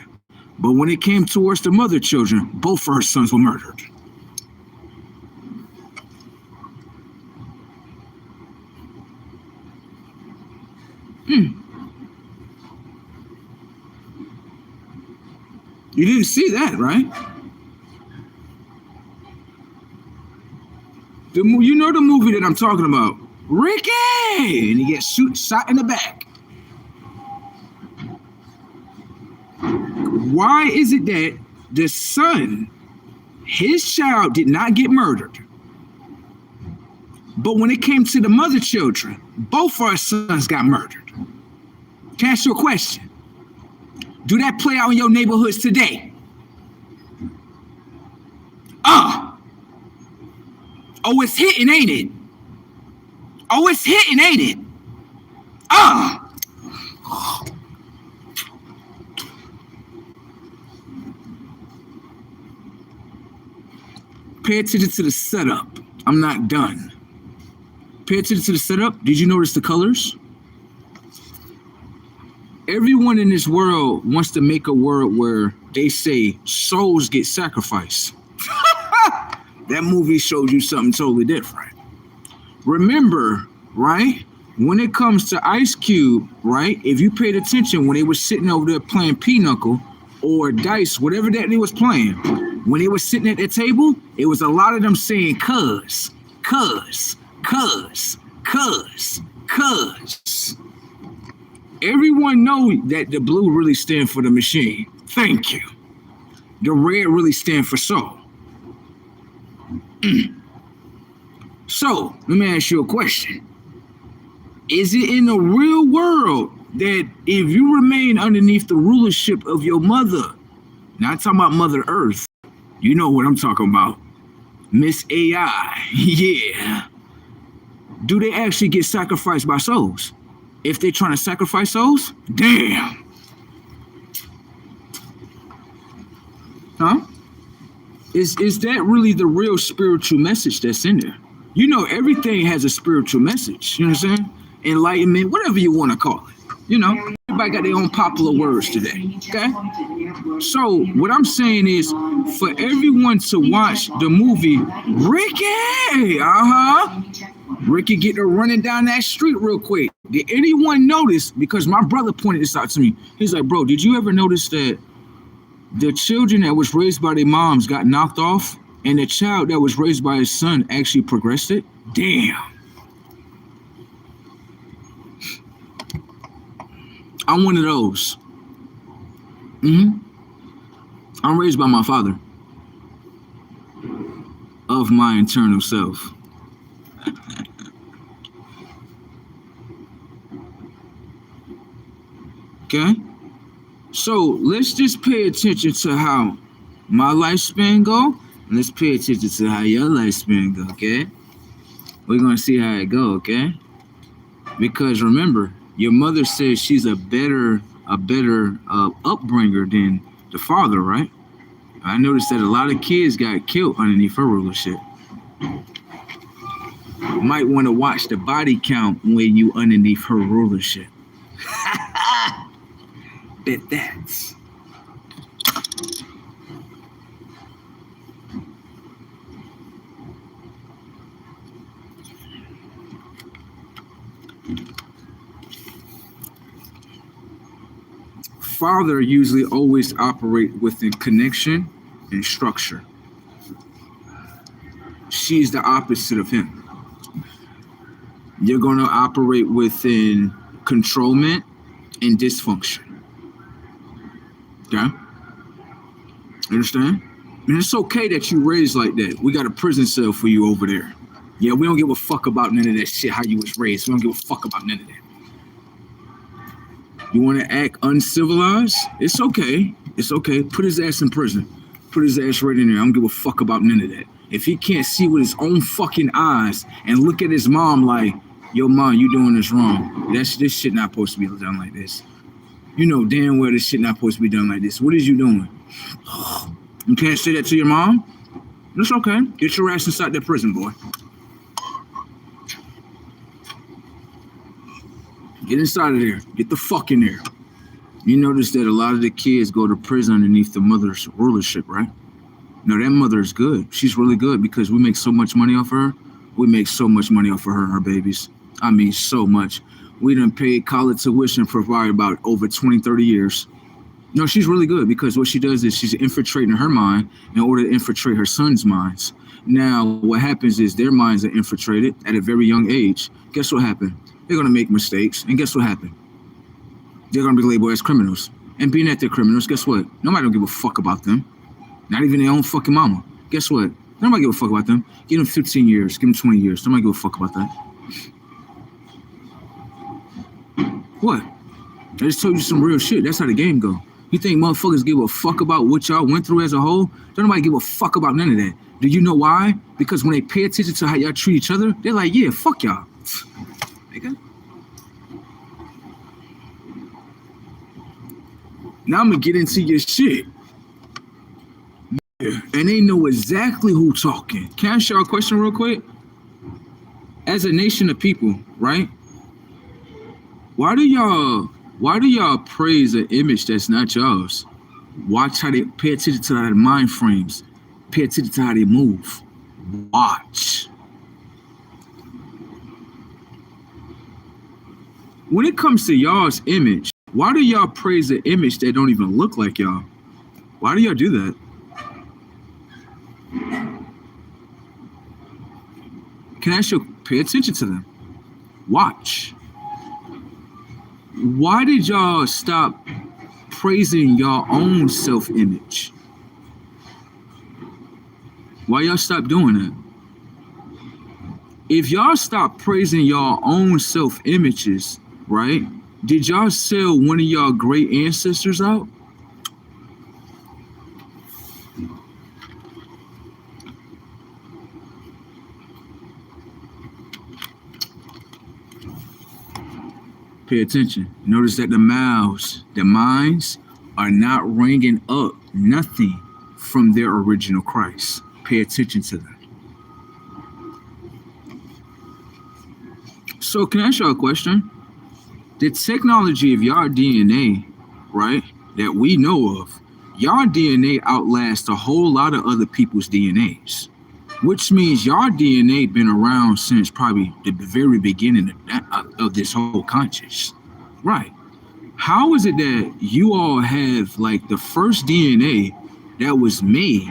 but when it came towards the mother children, both of her sons were murdered? You didn't see that, right? You know the movie that I'm talking about. Ricky! And he gets shot in the back. Why is it that the son, his child did not get murdered, but when it came to the mother children, both our sons got murdered? Can I ask you a question? Do that play out in your neighborhoods today? Oh, it's hitting, ain't it? Oh, it's hitting, ain't it? Pay attention to the setup. I'm not done. Pay attention to the setup. Did you notice the colors? Everyone in this world wants to make a world where they say souls get sacrificed. That movie showed you something totally different. Remember, right? When it comes to Ice Cube, right? If you paid attention when they were sitting over there playing Pinochle or Dice, whatever that they was playing, when they were sitting at the table, it was a lot of them saying cuz. Everyone know that the blue really stand for the machine. Thank you. The red really stand for soul. So, let me ask you a question. Is it in the real world that if you remain underneath the rulership of your mother, not talking about Mother Earth, you know what I'm talking about, Miss AI, yeah, do they actually get sacrificed by souls? If they're trying to sacrifice souls? Damn. Huh? Is that really the real spiritual message that's in there? You know, everything has a spiritual message. You know what I'm saying? Enlightenment, whatever you want to call it. You know, Everybody got their own popular words today. Okay? So what I'm saying is, for everyone to watch the movie Ricky, Ricky get to running down that street real quick. Did anyone notice? Because my brother pointed this out to me. He's like, bro, did you ever notice that the children that was raised by their moms got knocked off, and the child that was raised by his son actually progressed it? Damn. I'm one of those. I'm raised by my father of my internal self. Okay? So let's just pay attention to how my lifespan go, and let's pay attention to how your lifespan go, okay? We're gonna see how it go, okay? Because remember, your mother says she's a better upbringer than the father, right? I noticed that a lot of kids got killed underneath her rulership. You might want to watch the body count when you underneath her rulership. Bet that's. Father usually always operate within connection and structure. She's the opposite of him. You're going to operate within controlment and dysfunction. Okay? Understand? And it's okay that you raised like that. We got a prison cell for you over there. Yeah, we don't give a fuck about none of that shit, how you was raised. We don't give a fuck about none of that. You want to act uncivilized? It's okay. It's okay. Put his ass in prison. Put his ass right in there. I don't give a fuck about none of that. If he can't see with his own fucking eyes and look at his mom like, yo, mom, you doing this wrong. This shit not supposed to be done like this. You know damn well this shit not supposed to be done like this. What is you doing? You can't say that to your mom? It's okay. Get your ass inside that prison, boy. Get inside of there. Get the fuck in there. You notice that a lot of the kids go to prison underneath the mother's rulership, right? No, that mother is good. She's really good because we make so much money off her. We make so much money off of her and her babies. I mean, so much. We done paid college tuition for probably about over 20, 30 years. No, she's really good because what she does is she's infiltrating her mind in order to infiltrate her son's minds. Now, what happens is their minds are infiltrated at a very young age. Guess what happened? They're going to make mistakes. And guess what happened? They're going to be labeled as criminals. And being that they're criminals, guess what? Nobody don't give a fuck about them. Not even their own fucking mama. Guess what? Nobody give a fuck about them. Give them 15 years. Give them 20 years. Nobody give a fuck about that. What? I just told you some real shit. That's how the game go. You think motherfuckers give a fuck about what y'all went through as a whole? Don't nobody give a fuck about none of that. Do you know why? Because when they pay attention to how y'all treat each other, they're like, yeah, fuck y'all. Nigga. Now I'm gonna get into your shit. Yeah. And they know exactly who talking. Can I ask y'all a question real quick? As a nation of people, right? Why do y'all praise an image that's not yours? Watch how they pay attention to their mind frames. Pay attention to how they move. Watch. When it comes to y'all's image, why do y'all praise an image that don't even look like y'all? Why do y'all do that? Can I ask you, pay attention to them? Watch. Why did y'all stop praising your own self-image? Why y'all stop doing that? If y'all stop praising your own self-images, right? Did y'all sell one of y'all great ancestors out? Pay attention. Notice that the minds are not ringing up nothing from their original Christ. Pay attention to them. So can I ask y'all a question? The technology of y'all DNA, right, that we know of, y'all DNA outlasts a whole lot of other people's DNAs, which means y'all DNA been around since probably the very beginning of this whole conscious, right? How is it that you all have like the first DNA that was made?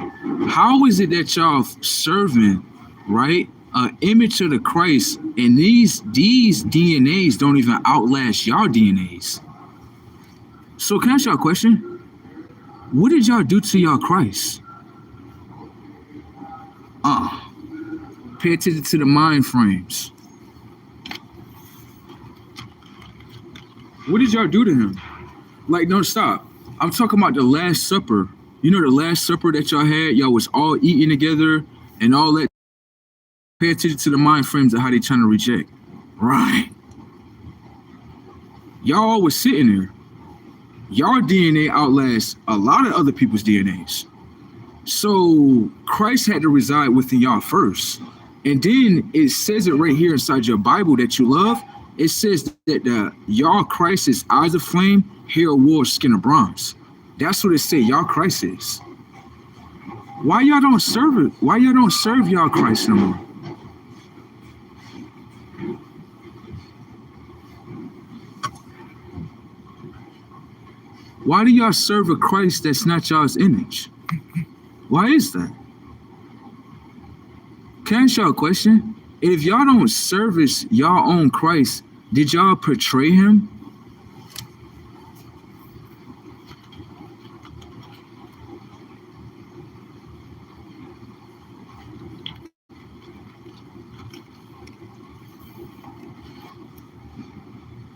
How is it that y'all serving, right, an image of the Christ, and these DNAs don't even outlast y'all DNAs? So can I ask y'all a question? What did y'all do to y'all Christ? Pay attention to the mind frames. What did y'all do to him? Like, no, stop. I'm talking about the Last Supper. You know the Last Supper that y'all had? Y'all was all eating together and all that. Pay attention to the mind frames of how they trying to reject. Right. Y'all all was sitting there. Y'all DNA outlasts a lot of other people's DNAs. So Christ had to reside within y'all first. And then it says it right here inside your Bible that you love. It says that y'all Christ is eyes of flame, hair of wool, skin of bronze. That's what it say y'all Christ is. Why y'all don't serve it? Why y'all don't serve y'all Christ no more? Why do y'all serve a Christ that's not y'all's image? Why is that? Can I ask y'all a question? If y'all don't service y'all own Christ, did y'all portray him?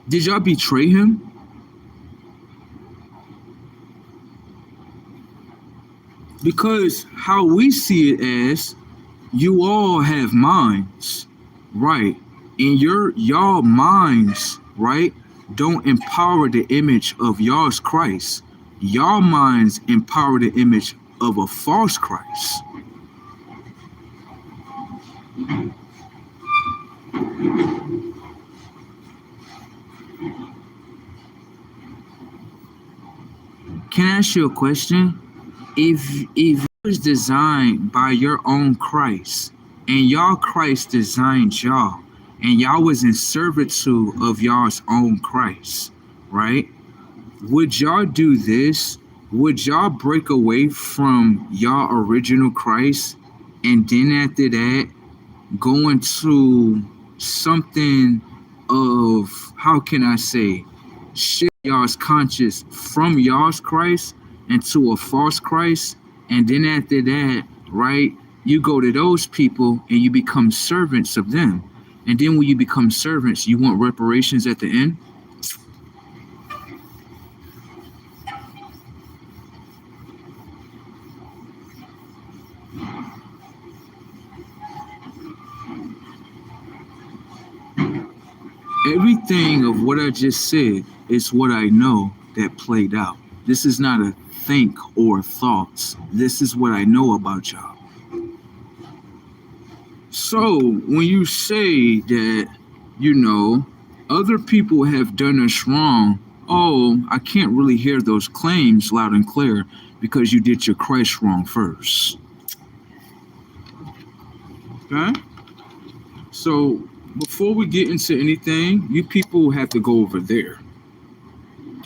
Did y'all betray him? Because how we see it as you all have minds, right? And y'all minds, right, don't empower the image of y'all's Christ. Y'all minds empower the image of a false Christ. Can I ask you a question? If it was designed by your own Christ, and y'all Christ designed y'all, and y'all was in servitude of y'all's own Christ, right? Would y'all do this? Would y'all break away from y'all original Christ, and then after that go into something of, how can I say, shift y'all's conscious from y'all's Christ into a false Christ, and then after that, right, you go to those people and you become servants of them, and then when you become servants, you want reparations at the end? Everything of what I just said is what I know that played out. This is not a think or thoughts. This is what I know about y'all. So when you say that, you know, other people have done us wrong, oh, I can't really hear those claims loud and clear because you did your Christ wrong first. Okay? So before we get into anything, you people have to go over there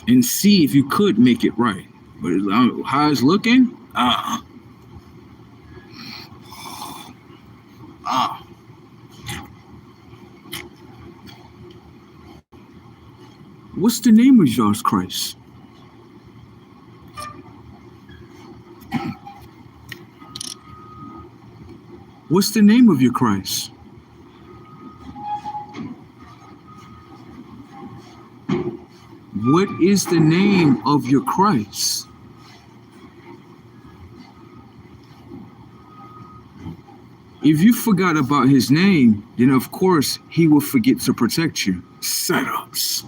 and see if you could make it right. But how it's looking, what's the name of yours, Christ? What's the name of your Christ? What is the name of your Christ? If you forgot about his name, then of course he will forget to protect you. Setups.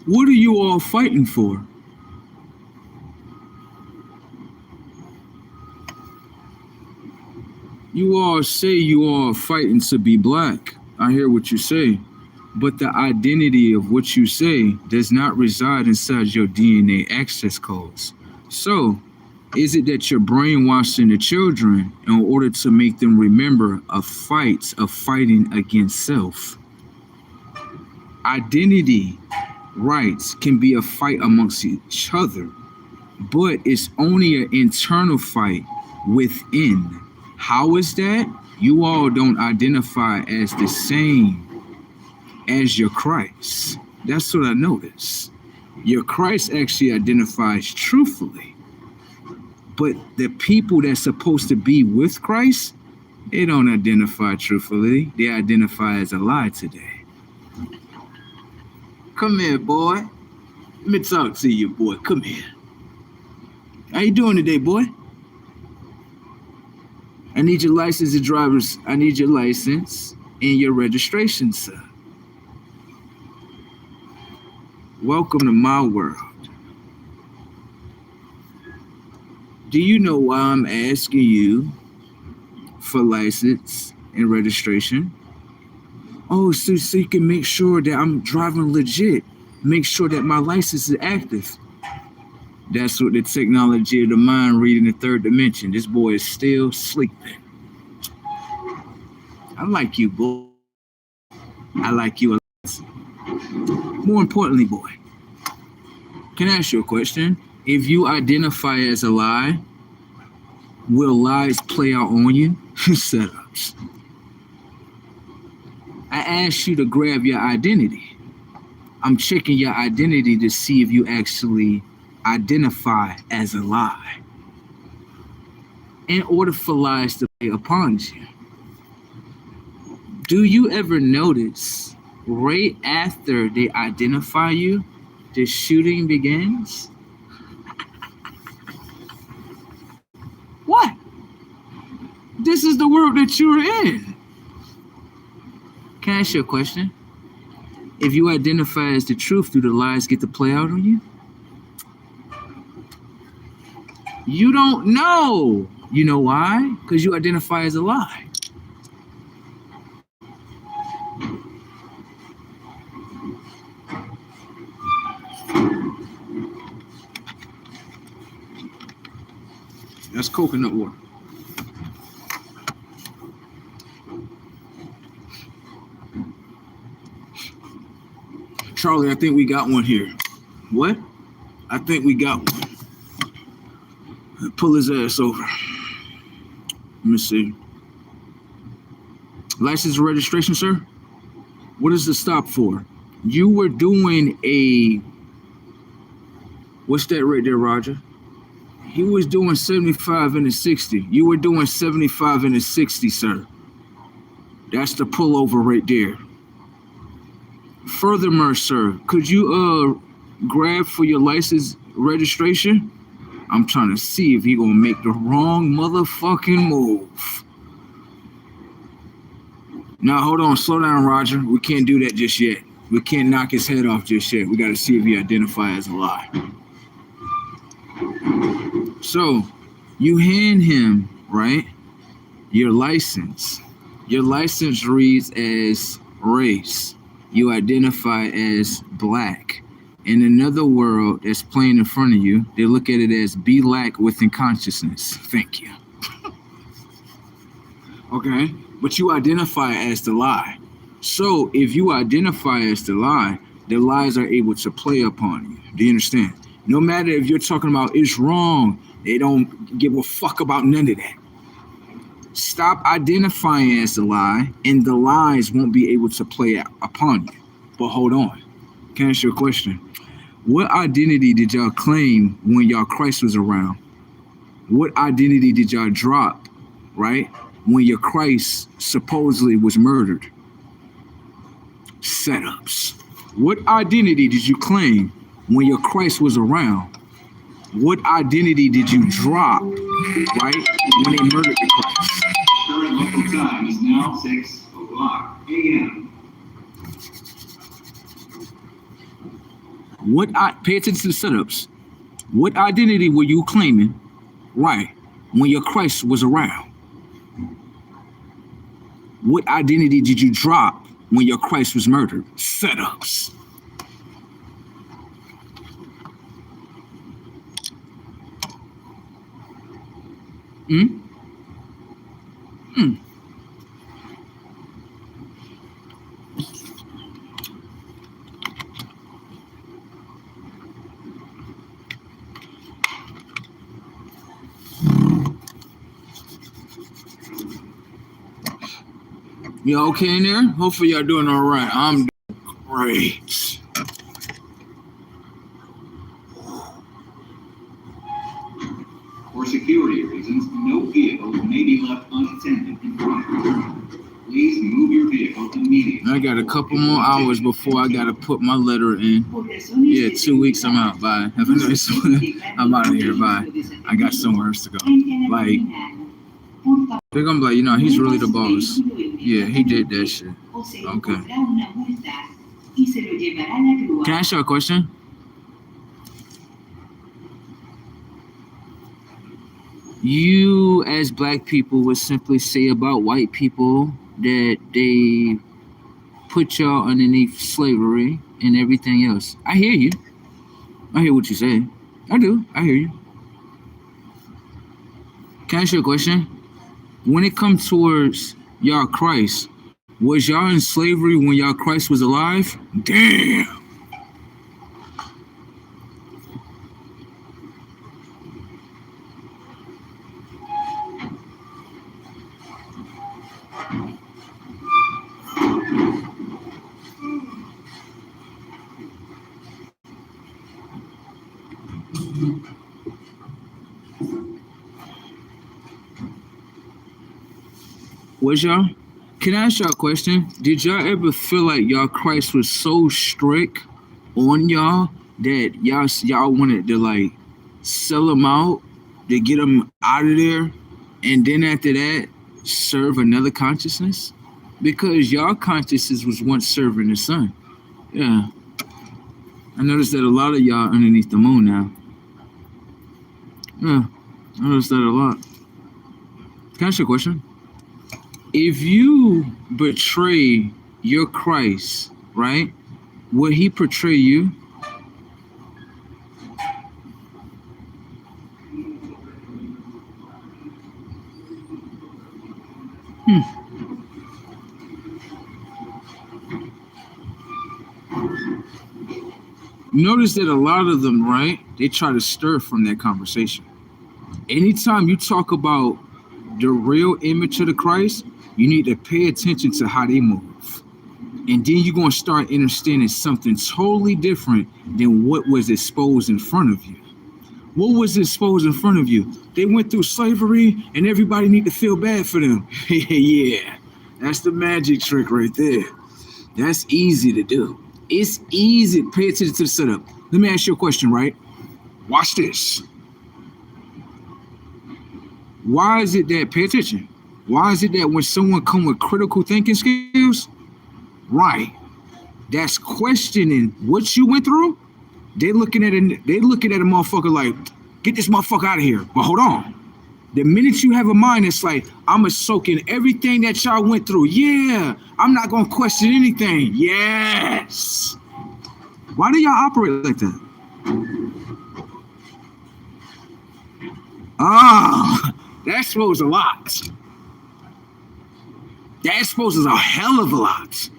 What are you all fighting for? You all say you are fighting to be black. I hear what you say. But the identity of what you say does not reside inside your DNA access codes. So, is it that you're brainwashing the children in order to make them remember a fight of fighting against self? Identity rights can be a fight amongst each other, but it's only an internal fight within. How is that? You all don't identify as the same as your Christ. That's what I noticed. Your Christ actually identifies truthfully. But the people that's supposed to be with Christ, they don't identify truthfully. They identify as a lie today. Come here, boy. Let me talk to you, boy. Come here. How you doing today, boy? I need your license and driver's. I need your license and your registration, sir. Welcome to my world. Do you know why I'm asking you for license and registration? Oh, so you can make sure that I'm driving legit. Make sure that my license is active. That's what the technology of the mind reading the third dimension. This boy is still sleeping. I like you, boy. I like you a lot. More importantly, boy, can I ask you a question? If you identify as a lie, will lies play out on you? Setups. I asked you to grab your identity. I'm checking your identity to see if you actually identify as a lie. In order for lies to play upon you. Do you ever notice right after they identify you, the shooting begins? What? This is the world that you're in. Can I ask you a question? If you identify as the truth, do the lies get to play out on you? You don't know. You know why? Because you identify as a lie. That's coconut water. Charlie, I think we got one here. What? I think we got one. Pull his ass over. Let me see. License and registration, sir? What is the stop for? You were doing a... What's that right there, Roger? He was doing 75 and a 60. You were doing 75 and a 60, sir. That's the pullover right there. Furthermore, sir, could you grab for your license registration? I'm trying to see if he gonna make the wrong motherfucking move. Now, hold on, slow down, Roger. We can't do that just yet. We can't knock his head off just yet. We gotta see if he identifies as a lie. So, you hand him, right, your license. Your license reads as race. You identify as black. In another world that's playing in front of you, they look at it as be lack within consciousness. Thank you. Okay? But you identify as the lie. So if you identify as the lies are able to play upon you. Do you understand? No matter if you're talking about it's wrong, they don't give a fuck about none of that. Stop identifying as the lie, and the lies won't be able to play out upon you. But hold on. Can I ask you a question? What identity did y'all claim when y'all Christ was around? What identity did y'all drop, right, when your Christ supposedly was murdered? Setups. What identity did you claim when your Christ was around? What identity did you drop, right, when they murdered the Christ? Current local time is now 6 o'clock a.m. Pay attention to the setups. What identity were you claiming, right, when your Christ was around? What identity did you drop when your Christ was murdered? Setups. Hmm? Hmm. Y'all okay in there? Hopefully y'all doing all right. I'm doing great. For security reasons, no vehicles may be left unattended in front. Please move your vehicle immediately. I got a couple more hours before I gotta put my letter in. Yeah, 2 weeks I'm out. Bye. Have a nice one. I'm out of here. Bye. I got somewhere else to go. Like, they're gonna be like, you know, he's really the boss. Yeah, he did that shit. Okay. Can I ask you a question? You, as black people, would simply say about white people that they put y'all underneath slavery and everything else. I hear you. I hear what you say. I do. I hear you. Can I ask you a question? When it comes towards y'all Christ, was y'all in slavery when y'all Christ was alive? Damn. Was y'all? Can I ask y'all a question? Did y'all ever feel like y'all Christ was so strict on y'all that y'all wanted to like sell them out to get them out of there, and then after that serve another consciousness? Because y'all consciousness was once serving the sun. Yeah, I noticed that a lot of y'all underneath the moon now. Yeah, I noticed that a lot. Can I ask you a question? If you betray your Christ, right, will he portray you? Notice that a lot of them, right, they try to stir from that conversation. Anytime you talk about the real image of the Christ, you need to pay attention to how they move. And then you're going to start understanding something totally different than what was exposed in front of you. What was exposed in front of you? They went through slavery and everybody need to feel bad for them. Yeah, that's the magic trick right there. That's easy to do. It's easy. Pay attention to the setup. Let me ask you a question, right? Watch this. Why is it that, pay attention, why is it that when someone come with critical thinking skills, right, that's questioning what you went through, they looking at a motherfucker like, get this motherfucker out of here. But hold on. The minute you have a mind, it's like, I'm going to soak in everything that y'all went through. Yeah, I'm not going to question anything. Yes. Why do y'all operate like that? Ah, that exposes a lot. That exposes a hell of a lot.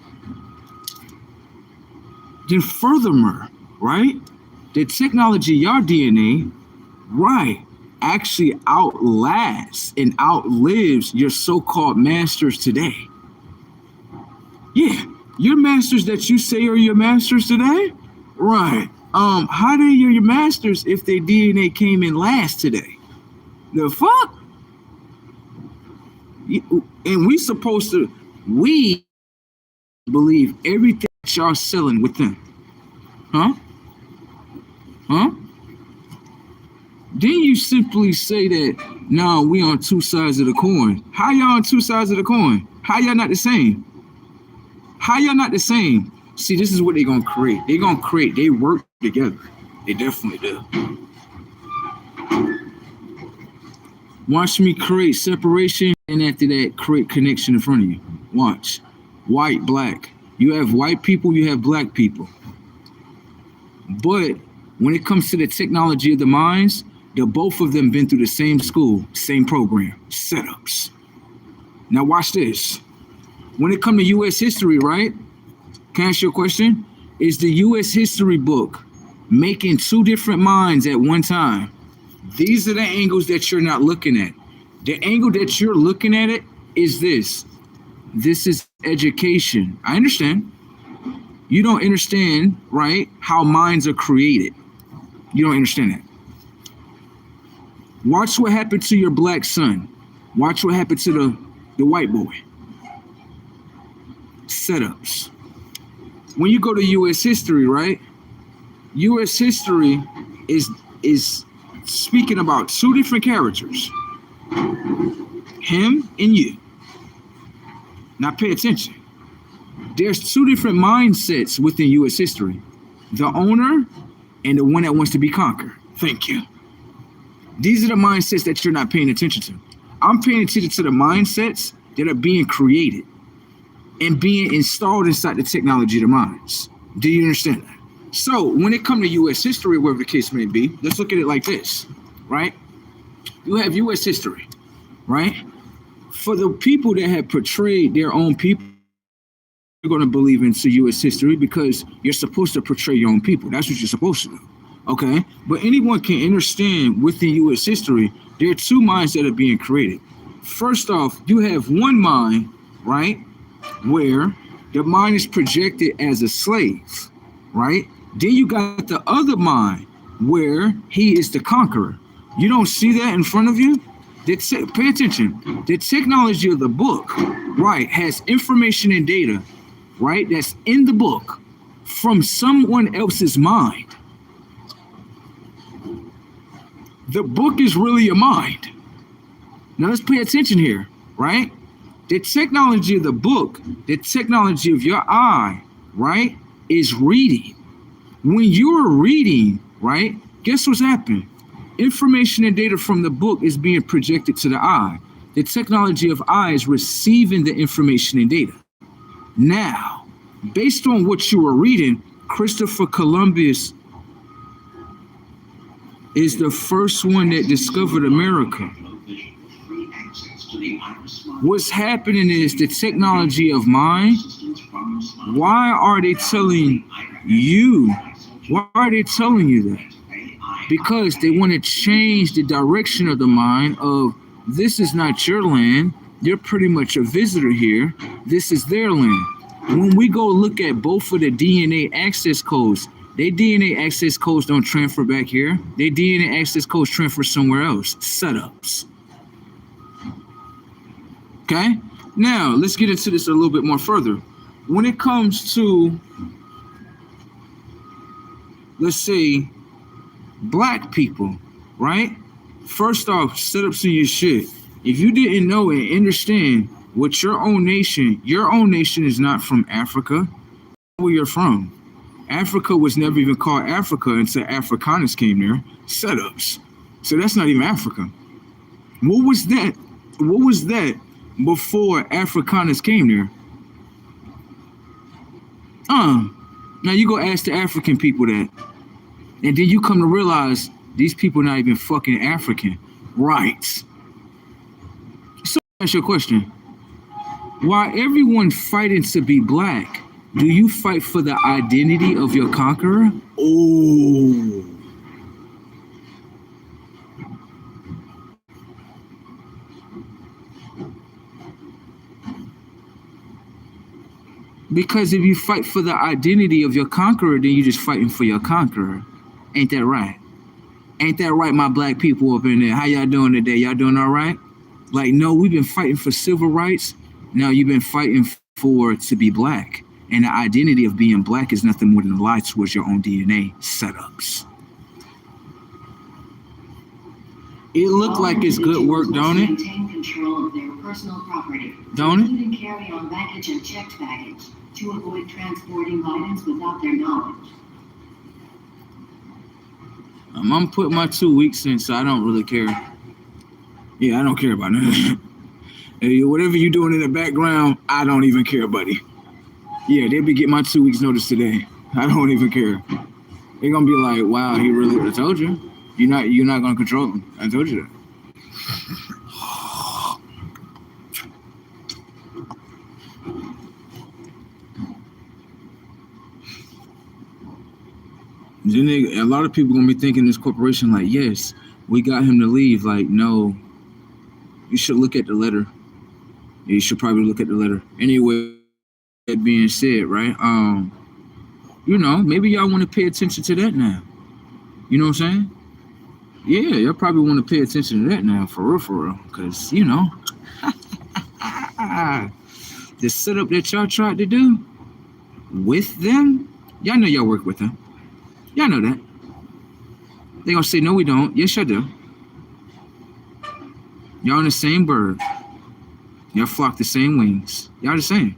Then furthermore, right, the technology, your DNA, right, actually outlasts and outlives your so-called masters today. Yeah, your masters that you say are your masters today, right? How they are your masters if their DNA came in last today? The fuck? And we believe everything that y'all selling with them. Huh? Then you simply say that, no, we on two sides of the coin. How y'all on two sides of the coin? How y'all not the same? How y'all not the same? See, this is what they're going to create. They're going to create, they work together. They definitely do. Watch me create separation, and after that, create connection in front of you. Watch. White, black. You have white people, you have black people. But when it comes to the technology of the minds, the both of them been through the same school, same program, setups. Now watch this. When it comes to U.S. history, right? Can I ask you a question? Is the U.S. history book making two different minds at one time? These are the angles that you're not looking at. The angle that you're looking at it is this. This is education. I understand. You don't understand, right, how minds are created. You don't understand that. Watch what happened to your black son. Watch what happened to the white boy. Setups. When you go to U.S. history, right? U.S. history is speaking about two different characters. Him and you. Now pay attention. There's two different mindsets within U.S. history. The owner and the one that wants to be conquered. Thank you. These are the mindsets that you're not paying attention to. I'm paying attention to the mindsets that are being created and being installed inside the technology of the minds. Do you understand that? So when it comes to U.S. history, whatever the case may be, let's look at it like this, right? You have U.S. history, right? For the people that have portrayed their own people, you're going to believe into U.S. history because you're supposed to portray your own people. That's what you're supposed to do, okay? But anyone can understand within U.S. history, there are two minds that are being created. First off, you have one mind, right, where the mind is projected as a slave, right? Then you got the other mind where he is the conqueror. You don't see that in front of you? Pay attention. The technology of the book, right, has information and data, right, that's in the book from someone else's mind. The book is really a mind. Now let's pay attention here, right? The technology of the book, the technology of your eye, right, is reading. When you're reading, right, guess what's happening? Information and data from the book is being projected to the eye. The technology of eye is receiving the information and data. Now, based on what you were reading, Christopher Columbus is the first one that discovered America. What's happening is the technology of mind. Why are they telling you? Why are they telling you that? Because they want to change the direction of the mind of this is not your land. You're pretty much a visitor here. This is their land. When we go look at both of the DNA access codes, their DNA access codes don't transfer back here. Their DNA access codes transfer somewhere else. Setups. Okay? Now, let's get into this a little bit more further. When it comes to, let's say, black people, right? First off, setups in your shit. If you didn't know and understand what your own nation is not from Africa, where you're from. Africa was never even called Africa until Afrikaners came there. Setups. So that's not even Africa. What was that? What was that before Afrikaners came there? Now you go ask the African people that. And then you come to realize these people not even fucking African. Right. So ask your question. Why everyone fighting to be black, do you fight for the identity of your conqueror? Oh. Because if you fight for the identity of your conqueror, then you're just fighting for your conqueror. Ain't that right? Ain't that right, my black people up in there? How y'all doing today? Y'all doing all right? Like, no, we've been fighting for civil rights. Now you've been fighting for to be black. And the identity of being black is nothing more than a lie towards your own DNA setups. It looked like it's good work, don't it? Maintain control of their personal property, Don't it? including carry-on baggage and checked baggage, to avoid transporting items without their knowledge. I'm putting my 2 weeks in, so I don't really care. Yeah, I don't care about that. Hey, whatever you're doing in the background, I don't even care, buddy. Yeah, they'll be getting my 2 weeks notice today. I don't even care. They're gonna be like, wow, he really, I told you. You're not gonna control him. I told you that. Then a lot of people gonna be thinking this corporation like, yes, we got him to leave. Like, no, you should look at the letter. You should probably look at the letter. Anyway, that being said, right? Maybe y'all want to pay attention to that now. You know what I'm saying? Yeah, y'all probably want to pay attention to that now, for real, because the setup that y'all tried to do with them, y'all know y'all work with them. Y'all know that. They gonna say, no, we don't. Yes, y'all do. Y'all in the same bird. Y'all flock the same wings. Y'all the same.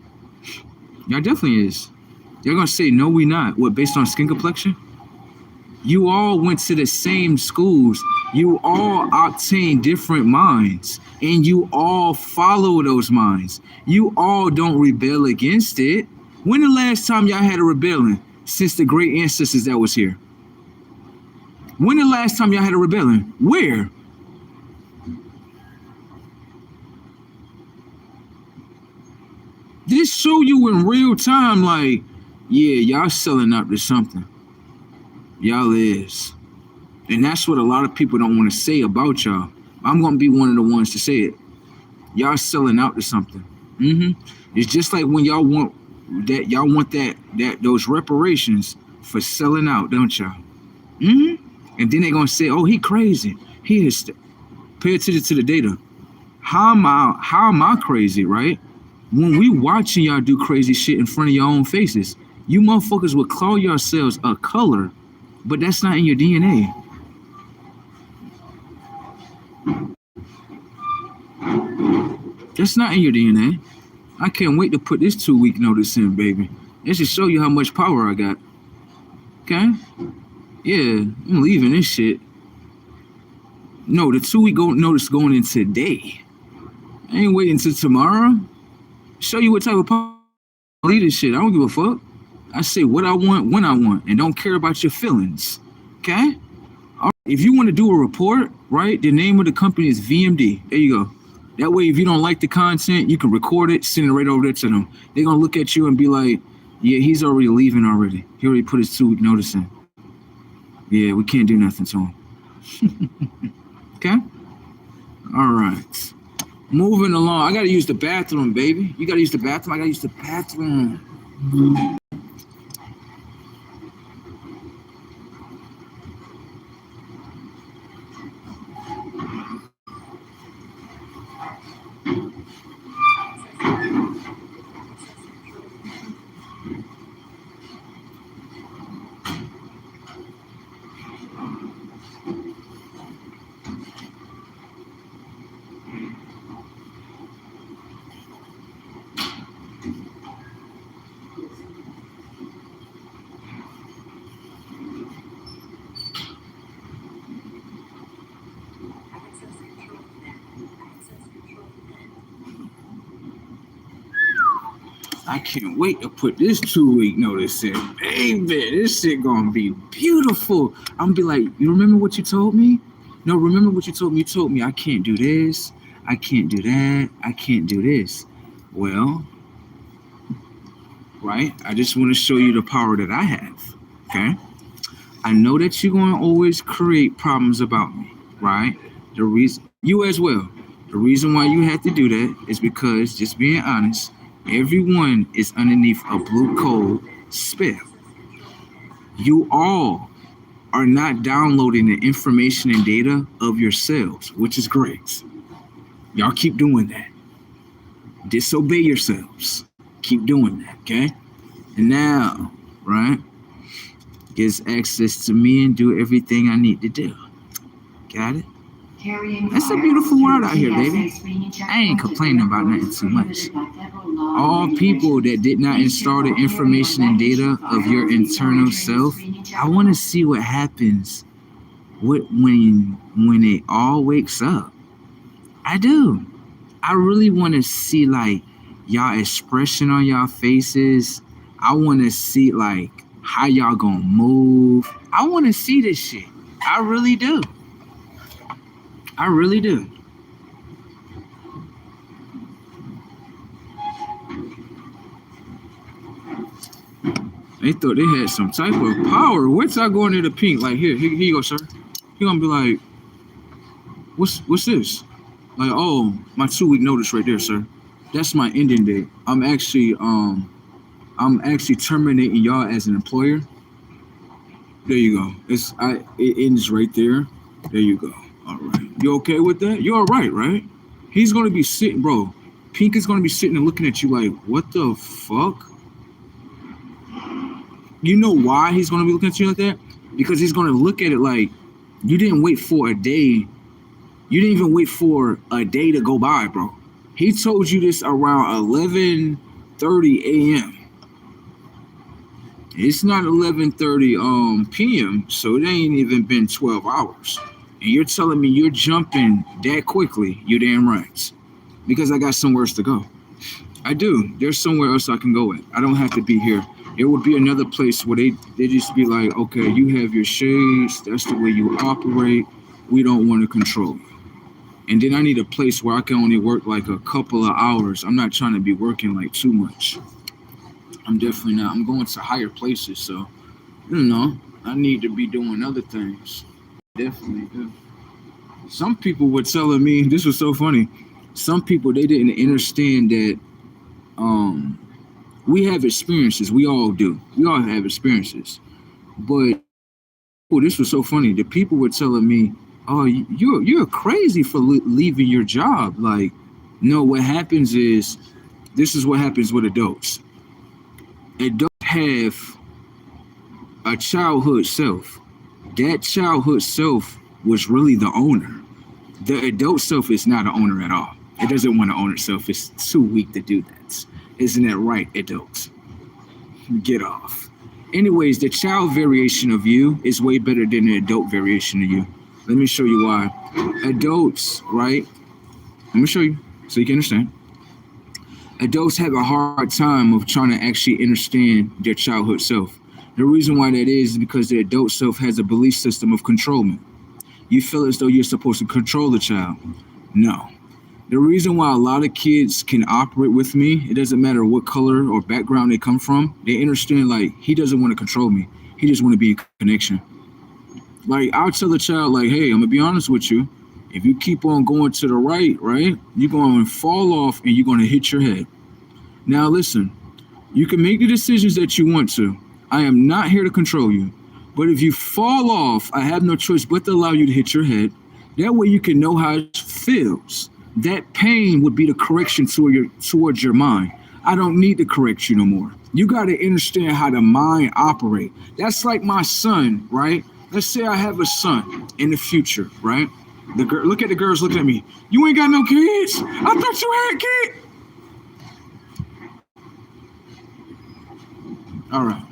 Y'all definitely is. Y'all gonna say, no, we not. What, based on skin complexion? You all went to the same schools. You all obtained different minds. And you all follow those minds. You all don't rebel against it. When the last time y'all had a rebellion? Since the great ancestors that was here. When the last time y'all had a rebellion? Where? This show you in real time, like, yeah, y'all selling out to something. Y'all is. And that's what a lot of people don't want to say about y'all. I'm going to be one of the ones to say it. Y'all selling out to something. It's just like when y'all want those reparations for selling out, don't y'all? And then they're going to say, oh, he crazy. He is. Pay attention to the data. How am I crazy, right? When we watching y'all do crazy shit in front of your own faces, you motherfuckers would call yourselves a color, but that's not in your DNA. That's not in your DNA. I can't wait to put this 2 week notice in, baby. It should show you how much power I got. Okay? Yeah, I'm leaving this shit. No, the 2 week notice going in today. I ain't waiting until tomorrow. Show you what type of power I leave this shit. I don't give a fuck. I say what I want when I want and don't care about your feelings. Okay? All right. If you want to do a report, right, the name of the company is VMD. There you go. That way, if you don't like the content, you can record it, send it right over there to them. They're going to look at you and be like, yeah, he's already leaving already. He already put his 2 week notice in. Yeah, we can't do nothing to him. Okay? All right. Moving along. I got to use the bathroom, baby. You got to use the bathroom. I got to use the bathroom. I can't wait to put this 2 week notice in. Baby, this shit gonna be beautiful. I'm gonna be like, you remember what you told me? No, remember what you told me? You told me I can't do this, I can't do that, I can't do this. Well, right? I just want to show you the power that I have. Okay? I know that you're gonna always create problems about me, right? The reason you as well. The reason why you have to do that is because, just being honest, everyone is underneath a blue code spell. You all are not downloading the information and data of yourselves, which is great. Y'all keep doing that. Disobey yourselves. Keep doing that, okay? And now, right, gives access to me and do everything I need to do. Got it? That's a beautiful world out here, baby. I ain't complaining about nothing too much. All people that did not install the information and data of your internal self, I want to see what happens when it all wakes up. I do. I really want to see like y'all expression on y'all faces. I want to see like how y'all gonna move. I want to see this shit. I really do. I really do. They thought they had some type of power. What's I going into the pink? Like here you go, sir. He gonna be like, what's this? Like, oh, my 2-week notice right there, sir. That's my ending date. I'm actually terminating y'all as an employer. There you go. It ends right there. There you go. All right. You okay with that? You're all right, right? He's gonna be sitting, bro. Pink is gonna be sitting and looking at you like, what the fuck? You know why he's gonna be looking at you like that? Because he's gonna look at it like you didn't wait for a day. You didn't even wait for a day to go by, bro. He told you this around 11:30 a.m. It's not 11:30 p.m., so it ain't even been 12 hours. And you're telling me you're jumping that quickly? You damn right. Because I got somewhere else to go. I do. There's somewhere else I can go at. I don't have to be here. It would be another place where they just be like, okay, you have your shades. That's the way you operate. We don't want to control you. And then I need a place where I can only work like a couple of hours. I'm not trying to be working like too much. I'm definitely not. I'm going to higher places, so I need to be doing other things. Definitely do. Some people were telling me this was so funny. Some people they didn't understand that um we have experiences. We all do. We all have experiences. But this was so funny. The people were telling me, "Oh, you're crazy for leaving your job." Like, no. What happens is this is what happens with adults. Adults have a childhood self. That childhood self was really the owner. The adult self is not an owner at all. It doesn't want to own itself. It's too weak to do that. Isn't that right, adults? Get off. Anyways, the child variation of you is way better than the adult variation of you. Let me show you why. Adults, right? Let me show you so you can understand. Adults have a hard time of trying to actually understand their childhood self. The reason why that is because the adult self has a belief system of controlment. You feel as though you're supposed to control the child. No. The reason why a lot of kids can operate with me, it doesn't matter what color or background they come from, they understand like he doesn't want to control me. He just want to be in connection. Like I'll tell the child, like, hey, I'm gonna be honest with you. If you keep on going to the right, you're going to fall off and you're going to hit your head. Now listen, you can make the decisions that you want to. I am not here to control you. But if you fall off, I have no choice but to allow you to hit your head. That way you can know how it feels. That pain would be the correction towards your mind. I don't need to correct you no more. You got to understand how the mind operate. That's like my son, right? Let's say I have a son in the future, right? The girl, look at the girls looking at me. You ain't got no kids? I thought you had kids. All right.